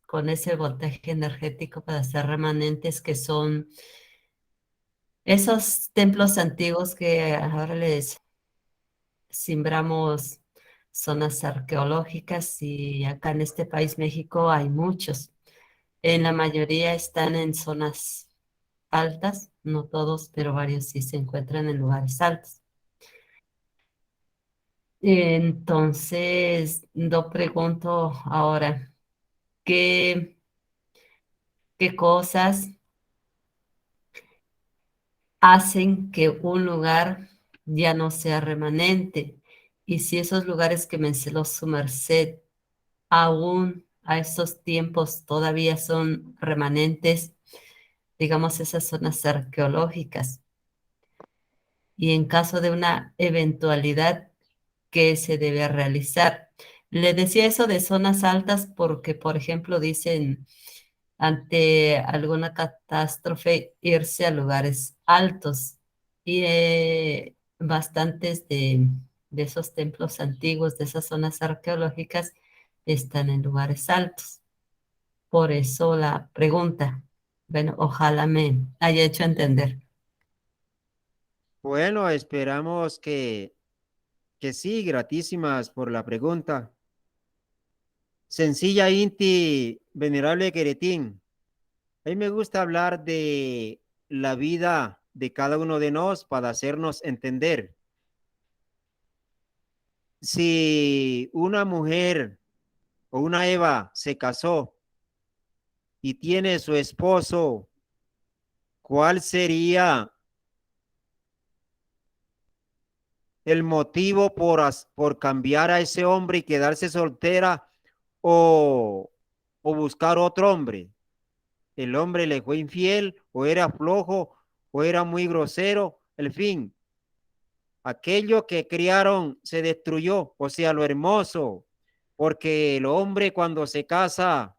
con ese voltaje energético para hacer remanentes, que son esos templos antiguos que ahora les simbramos zonas arqueológicas, y acá en este país, México, hay muchos. En la mayoría están en zonas altas, no todos, pero varios sí se encuentran en lugares altos. Entonces, yo pregunto ahora, ¿qué cosas hacen que un lugar ya no sea remanente? Y si esos lugares que mencionó su merced, aún a estos tiempos todavía son remanentes, digamos, esas zonas arqueológicas. Y en caso de una eventualidad, ¿qué se debe realizar? Le decía eso de zonas altas porque, por ejemplo, dicen ante alguna catástrofe irse a lugares altos, y bastantes de esos templos antiguos, de esas zonas arqueológicas, están en lugares altos. Por eso la pregunta. Bueno, ojalá me haya hecho entender. Bueno, esperamos que sí, gratísimas por la pregunta. Sencilla, Inti, venerable Queretín. A mí me gusta hablar de la vida de cada uno de nosotros para hacernos entender. Si una mujer o una Eva se casó y tiene su esposo, ¿cuál sería el motivo por cambiar a ese hombre y quedarse soltera o buscar otro hombre? El hombre le fue infiel, o era flojo, o era muy grosero, en fin, aquello que criaron se destruyó, o sea, lo hermoso, porque el hombre cuando se casa,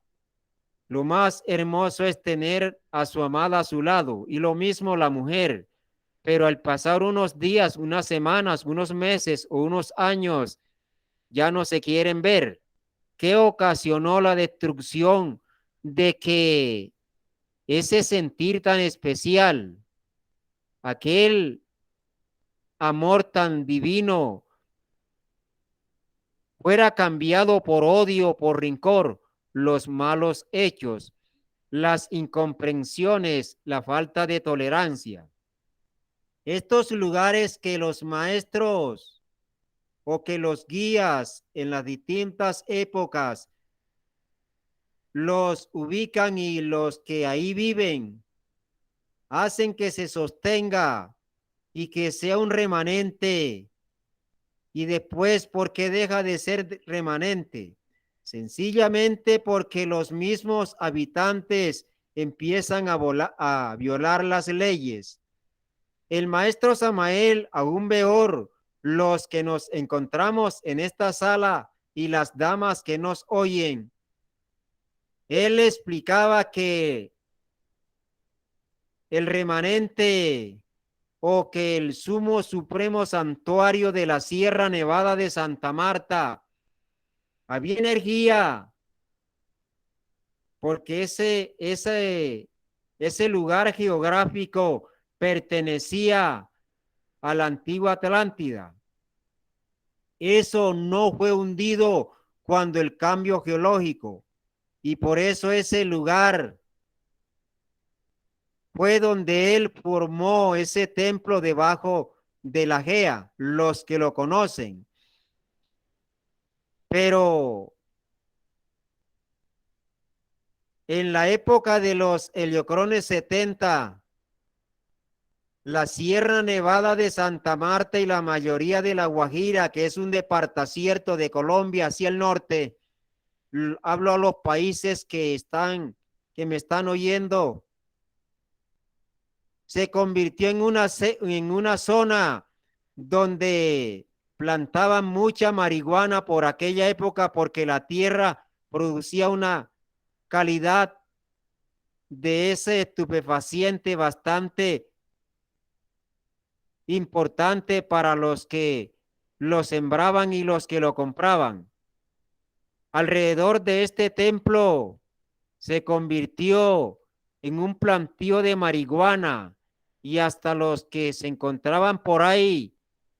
lo más hermoso es tener a su amada a su lado, y lo mismo la mujer. Pero al pasar unos días, unas semanas, unos meses o unos años, ya no se quieren ver. ¿Qué ocasionó la destrucción de que ese sentir tan especial, aquel amor tan divino fuera cambiado por odio, por rencor, los malos hechos, las incomprensiones, la falta de tolerancia. Estos lugares que los maestros o que los guías en las distintas épocas los ubican y los que ahí viven hacen que se sostenga y que sea un remanente. Y después, ¿por qué deja de ser remanente? Sencillamente porque los mismos habitantes empiezan a violar las leyes. El maestro Samael, aún peor, los que nos encontramos en esta sala y las damas que nos oyen, él explicaba que el remanente o que el sumo supremo santuario de la Sierra Nevada de Santa Marta había energía, porque ese lugar geográfico pertenecía a la antigua Atlántida. Eso no fue hundido cuando el cambio geológico, y por eso ese lugar fue donde él formó ese templo debajo de la Gea, los que lo conocen. Pero en la época de los Heliocrones 70, la Sierra Nevada de Santa Marta y la mayoría de la Guajira, que es un departamento de Colombia hacia el norte, hablo a los países que me están oyendo, se convirtió en una zona donde plantaban mucha marihuana por aquella época, porque la tierra producía una calidad de ese estupefaciente bastante importante para los que lo sembraban y los que lo compraban. Alrededor de este templo se convirtió en un plantío de marihuana, y hasta los que se encontraban por ahí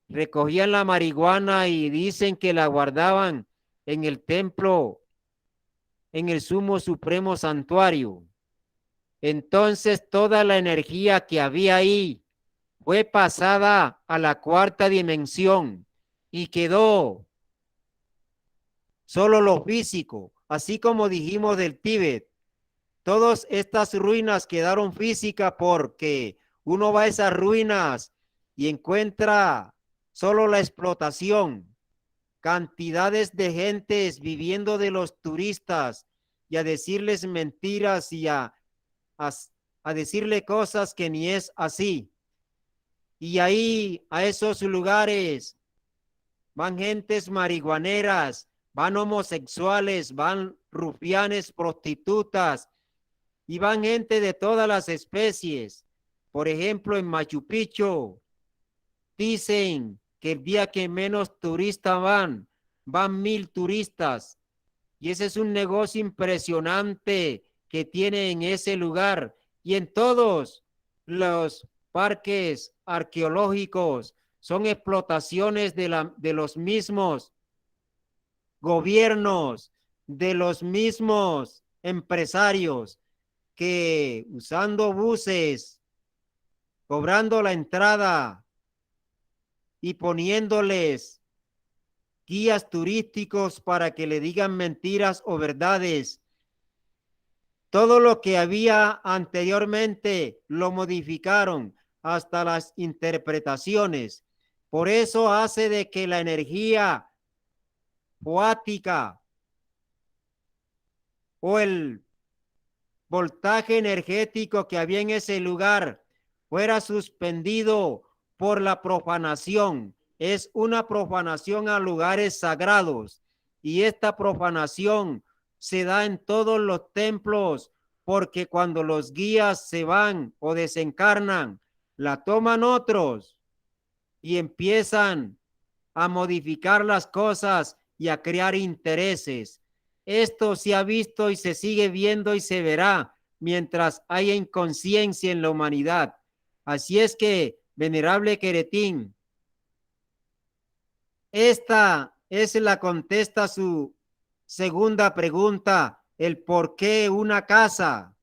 recogían la marihuana y dicen que la guardaban en el templo, en el sumo supremo santuario. Entonces toda la energía que había ahí fue pasada a la cuarta dimensión y quedó solo lo físico, así como dijimos del Tíbet. Todas estas ruinas quedaron físicas porque uno va a esas ruinas y encuentra solo la explotación, cantidades de gentes viviendo de los turistas y a decirles mentiras y a decirle cosas que ni es así. Y ahí, a esos lugares, van gentes marihuaneras, van homosexuales, van rufianes, prostitutas, y van gente de todas las especies. Por ejemplo, en Machu Picchu, dicen que el día que menos turistas van 1000 turistas. Y ese es un negocio impresionante que tiene en ese lugar. Y en todos los parques arqueológicos son explotaciones de los mismos gobiernos, de los mismos empresarios, que usando buses, cobrando la entrada y poniéndoles guías turísticos para que le digan mentiras o verdades, todo lo que había anteriormente lo modificaron hasta las interpretaciones. Por eso hace de que la energía cuática o el voltaje energético que había en ese lugar fuera suspendido por la profanación. Es una profanación a lugares sagrados, y esta profanación se da en todos los templos, porque cuando los guías se van o desencarnan, la toman otros y empiezan a modificar las cosas y a crear intereses. Esto se ha visto y se sigue viendo y se verá mientras haya inconsciencia en la humanidad. Así es que, venerable Queretín, esta es la contesta su segunda pregunta, el por qué una casa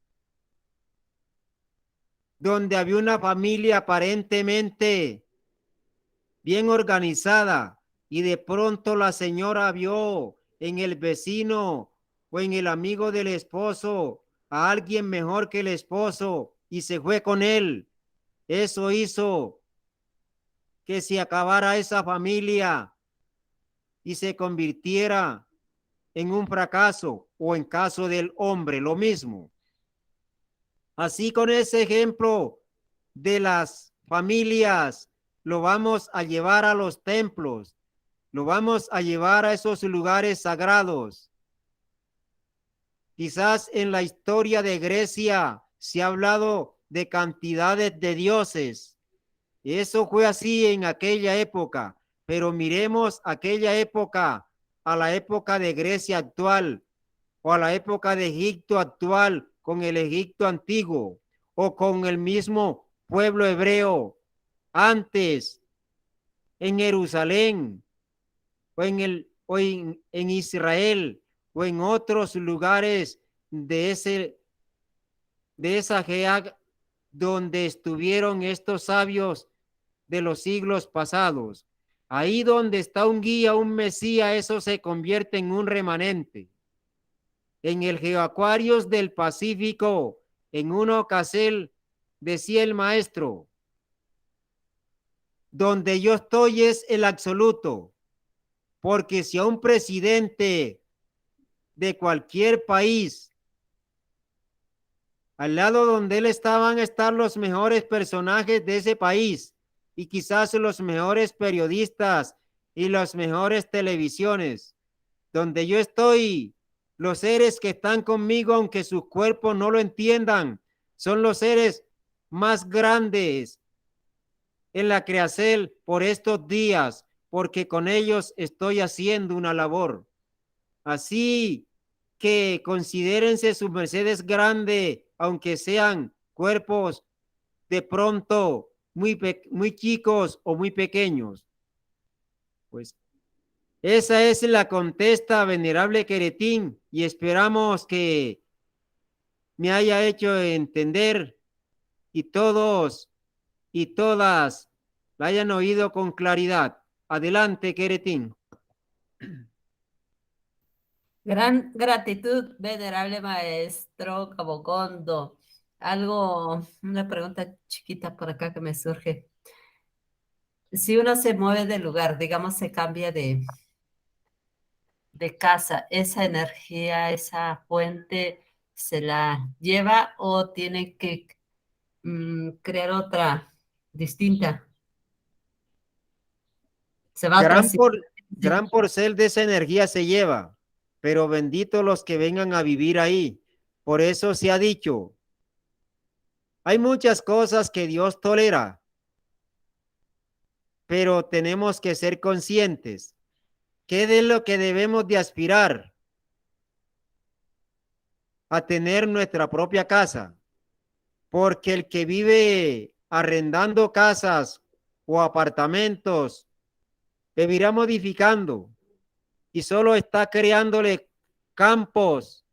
donde había una familia aparentemente bien organizada y de pronto la señora vio en el vecino o en el amigo del esposo a alguien mejor que el esposo y se fue con él. Eso hizo que se acabara esa familia y se convirtiera en un fracaso, o en caso del hombre, lo mismo. Así, con ese ejemplo de las familias, lo vamos a llevar a los templos, lo vamos a llevar a esos lugares sagrados. Quizás en la historia de Grecia se ha hablado de cantidades de dioses. Eso fue así en aquella época, pero miremos aquella época a la época de Grecia actual, o a la época de Egipto actual con el Egipto antiguo, o con el mismo pueblo hebreo antes en Jerusalén, o en Israel, o en otros lugares de esa gea donde estuvieron estos sabios de los siglos pasados. Ahí donde está un guía, un mesías, eso se convierte en un remanente. En el Geoaquarios del Pacífico, en una ocasión decía el maestro, donde yo estoy es el absoluto, porque si a un presidente de cualquier país, al lado donde él está, van a estar los mejores personajes de ese país y quizás los mejores periodistas y las mejores televisiones. Donde yo estoy, los seres que están conmigo, aunque sus cuerpos no lo entiendan, son los seres más grandes en la creación por estos días, porque con ellos estoy haciendo una labor. Así que considérense sus mercedes grandes, aunque sean cuerpos de pronto muy chicos o muy pequeños. Pues esa es la contesta, venerable Queretín, y esperamos que me haya hecho entender y todos y todas la hayan oído con claridad. Adelante, Queretín. Gran gratitud, venerable maestro Cabocondo. Una pregunta chiquita por acá que me surge. Si uno se mueve de lugar, digamos, se cambia de casa, ¿esa energía, esa fuente se la lleva o tiene que crear otra distinta? Se va a otra Gran porcel de esa energía se lleva, pero bendito los que vengan a vivir ahí. Por eso se ha dicho, hay muchas cosas que Dios tolera, pero tenemos que ser conscientes. ¿Qué es lo que debemos de aspirar? A tener nuestra propia casa, porque el que vive arrendando casas o apartamentos vivirá modificando y solo está creándole campos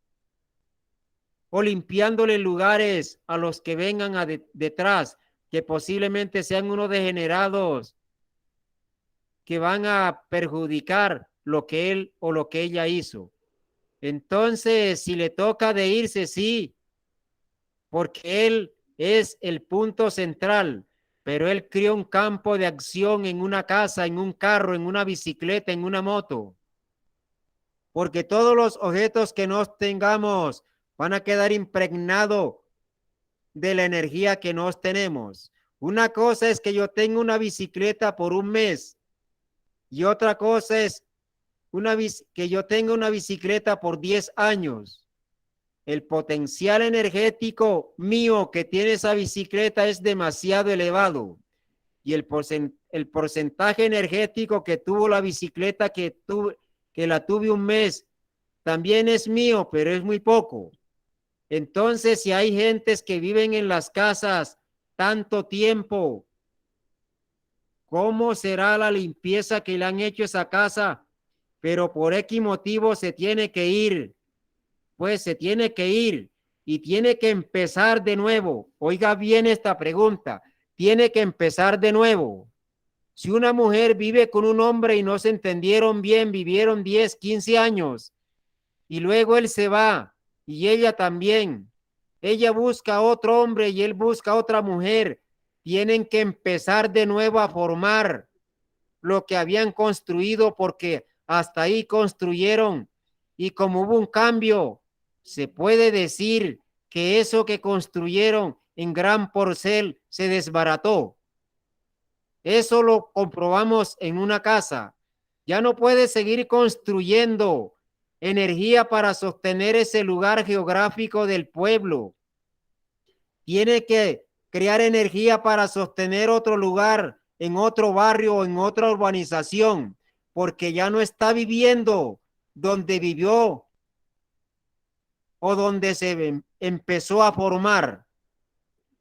o limpiándole lugares a los que vengan detrás, que posiblemente sean unos degenerados que van a perjudicar lo que él o lo que ella hizo. Entonces, si le toca de irse, sí, porque él es el punto central, pero él creó un campo de acción en una casa, en un carro, en una bicicleta, en una moto. Porque todos los objetos que nos tengamos van a quedar impregnados de la energía que nos tenemos. Una cosa es que yo tenga una bicicleta por un mes y otra cosa es que yo tenga una bicicleta por 10 años. El potencial energético mío que tiene esa bicicleta es demasiado elevado y el porcentaje energético que tuvo la bicicleta que la tuve un mes también es mío, pero es muy poco. Entonces, si hay gentes que viven en las casas tanto tiempo, ¿cómo será la limpieza que le han hecho a esa casa pero por X motivo se tiene que ir, pues se tiene que ir y tiene que empezar de nuevo. Oiga bien esta pregunta, tiene que empezar de nuevo. Si una mujer vive con un hombre y no se entendieron bien, vivieron 10, 15 años y luego él se va y ella también, ella busca a otro hombre y él busca a otra mujer, tienen que empezar de nuevo a formar lo que habían construido porque hasta ahí construyeron y como hubo un cambio, se puede decir que eso que construyeron en gran porcel se desbarató. Eso lo comprobamos en una casa. Ya no puede seguir construyendo energía para sostener ese lugar geográfico del pueblo. Tiene que crear energía para sostener otro lugar en otro barrio o en otra urbanización, porque ya no está viviendo donde vivió o donde se empezó a formar.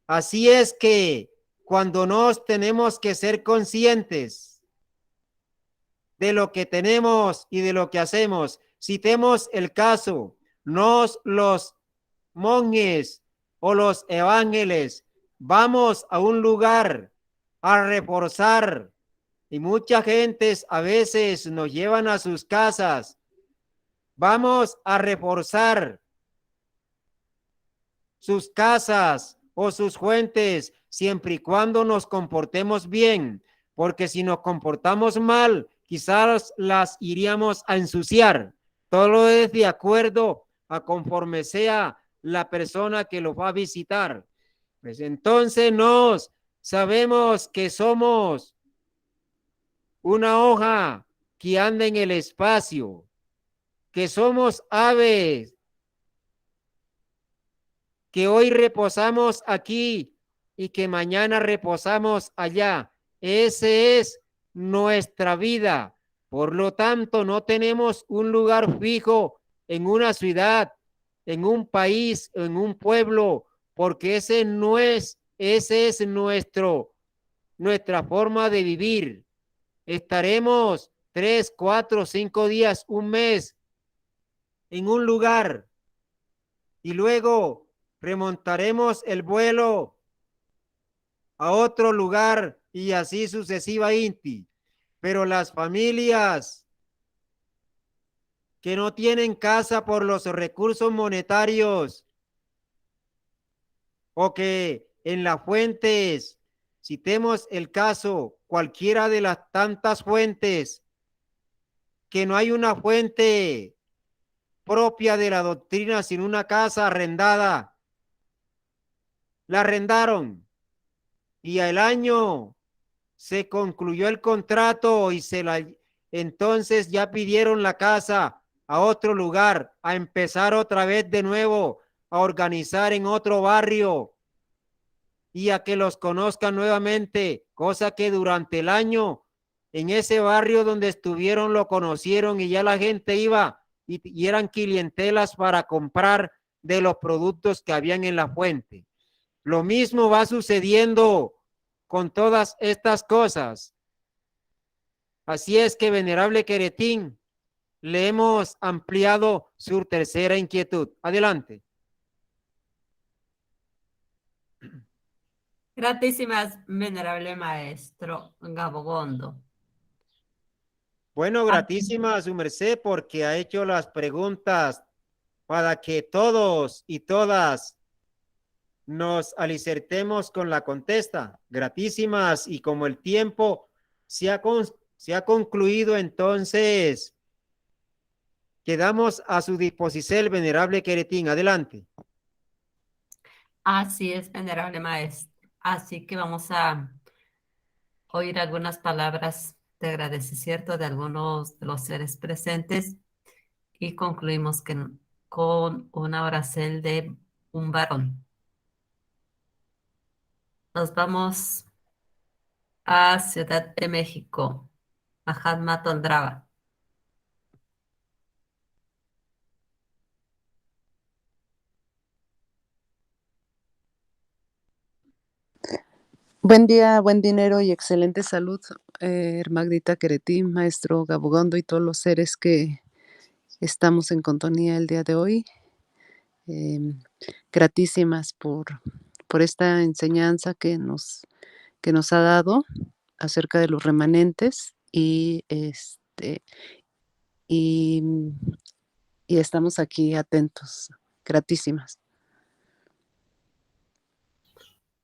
Así es que cuando nos tenemos que ser conscientes de lo que tenemos y de lo que hacemos. Citemos el caso, los monjes o los evángeles, vamos a un lugar a reforzar y mucha gente a veces nos llevan a sus casas. Vamos a reforzar sus casas o sus fuentes siempre y cuando nos comportemos bien, porque si nos comportamos mal, quizás las iríamos a ensuciar. Todo es de acuerdo a conforme sea la persona que lo va a visitar. Pues entonces nos sabemos que somos una hoja que anda en el espacio, que somos aves, que hoy reposamos aquí y que mañana reposamos allá. Ese es nuestra vida. Por lo tanto, no tenemos un lugar fijo en una ciudad, en un país, en un pueblo, porque ese es nuestra forma de vivir. Estaremos 3, 4, 5 días, un mes en un lugar y luego remontaremos el vuelo a otro lugar y así sucesivamente. Pero las familias que no tienen casa por los recursos monetarios o que en las fuentes, citemos el caso, cualquiera de las tantas fuentes, que no hay una fuente propia de la doctrina, sino una casa arrendada. La arrendaron y al año se concluyó el contrato y entonces ya pidieron la casa a otro lugar, a empezar otra vez de nuevo, a organizar en otro barrio y a que los conozcan nuevamente, cosa que durante el año en ese barrio donde estuvieron lo conocieron y ya la gente iba y eran clientelas para comprar de los productos que habían en la fuente. Lo mismo va sucediendo con todas estas cosas. Así es que, venerable Queretín, le hemos ampliado su tercera inquietud. Adelante. Gratísimas, venerable maestro Gabogondo. Bueno, gratísima a su merced porque ha hecho las preguntas para que todos y todas nos alicertemos con la contesta. Gratísimas y como el tiempo se ha concluido, entonces quedamos a su disposición, venerable Queretín. Adelante. Así es, venerable maestro. Así que vamos a oír algunas palabras de agradecimiento de algunos de los seres presentes y concluimos con una oración de un varón. Nos vamos a Ciudad de México, Mahatma Tondraba. Buen día, buen dinero y excelente salud Hermagdita Queretín, maestro Gabogondo y todos los seres que estamos en sintonía el día de hoy. Gratísimas por esta enseñanza que nos ha dado acerca de los remanentes y estamos aquí atentos. Gratísimas.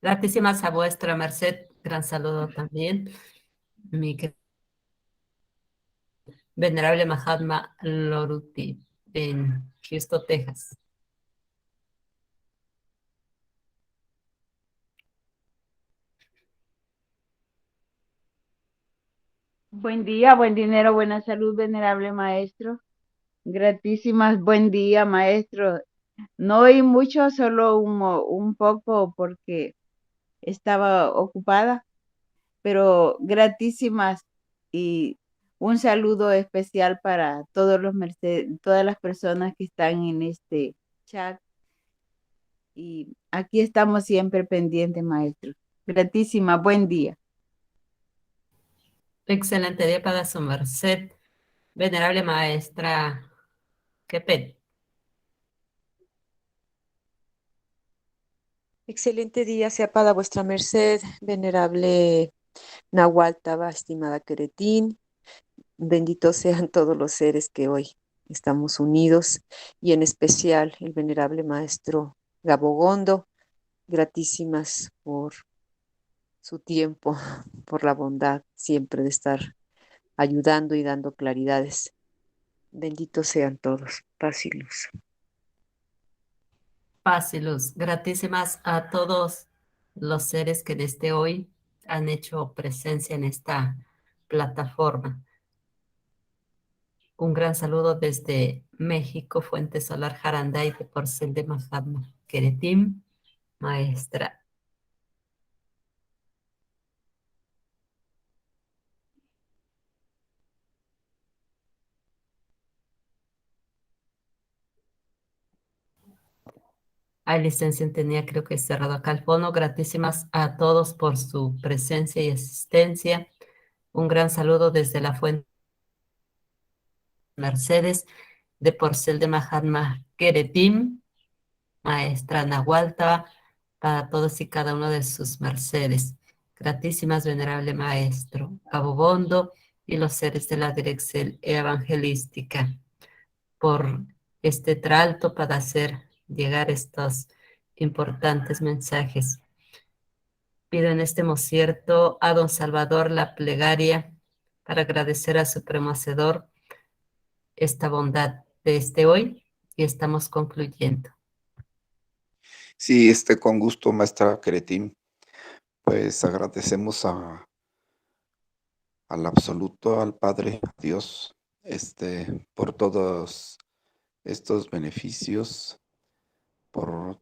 Gratísimas a vuestra merced. Gran saludo también. Mi venerable Mahatma Loruti en Houston, Texas. Buen día, buen dinero, buena salud, venerable maestro. Gratísimas, buen día, maestro. No oí mucho, solo un poco porque estaba ocupada, pero gratísimas y un saludo especial para todas las personas que están en este chat. Y aquí estamos siempre pendientes, maestro. Gratísima, buen día. Excelente día para su merced, venerable maestra Kepet. Excelente día sea para vuestra merced, venerable Nahual Taba, estimada Queretín. Benditos sean todos los seres que hoy estamos unidos y en especial el venerable maestro Gabogondo. Gratísimas por su tiempo, por la bondad siempre de estar ayudando y dando claridades. Benditos sean todos. Paz y luz. Paz y luz. Gratísimas a todos los seres que desde hoy han hecho presencia en esta plataforma. Un gran saludo desde México, Fuente Solar Jaranday de Porcel de Mahatma Queretín, maestra. Licencia tenía creo que cerrado acá el fono. Gratísimas a todos por su presencia y asistencia. Un gran saludo desde la Fuente Mercedes de Porcel de Mahatma Queretín, maestra Nahualta, para todos y cada uno de sus mercedes. Gratísimas, venerable maestro Gabogondo y los seres de la dirección evangelística por este tralto para hacer llegar estos importantes mensajes. Pido en este mocierto a don Salvador la plegaria para agradecer al Supremo Hacedor esta bondad de este hoy y estamos concluyendo. Sí, con gusto, maestra Queretín. Pues agradecemos al absoluto, al Padre, a Dios, por todos estos beneficios, por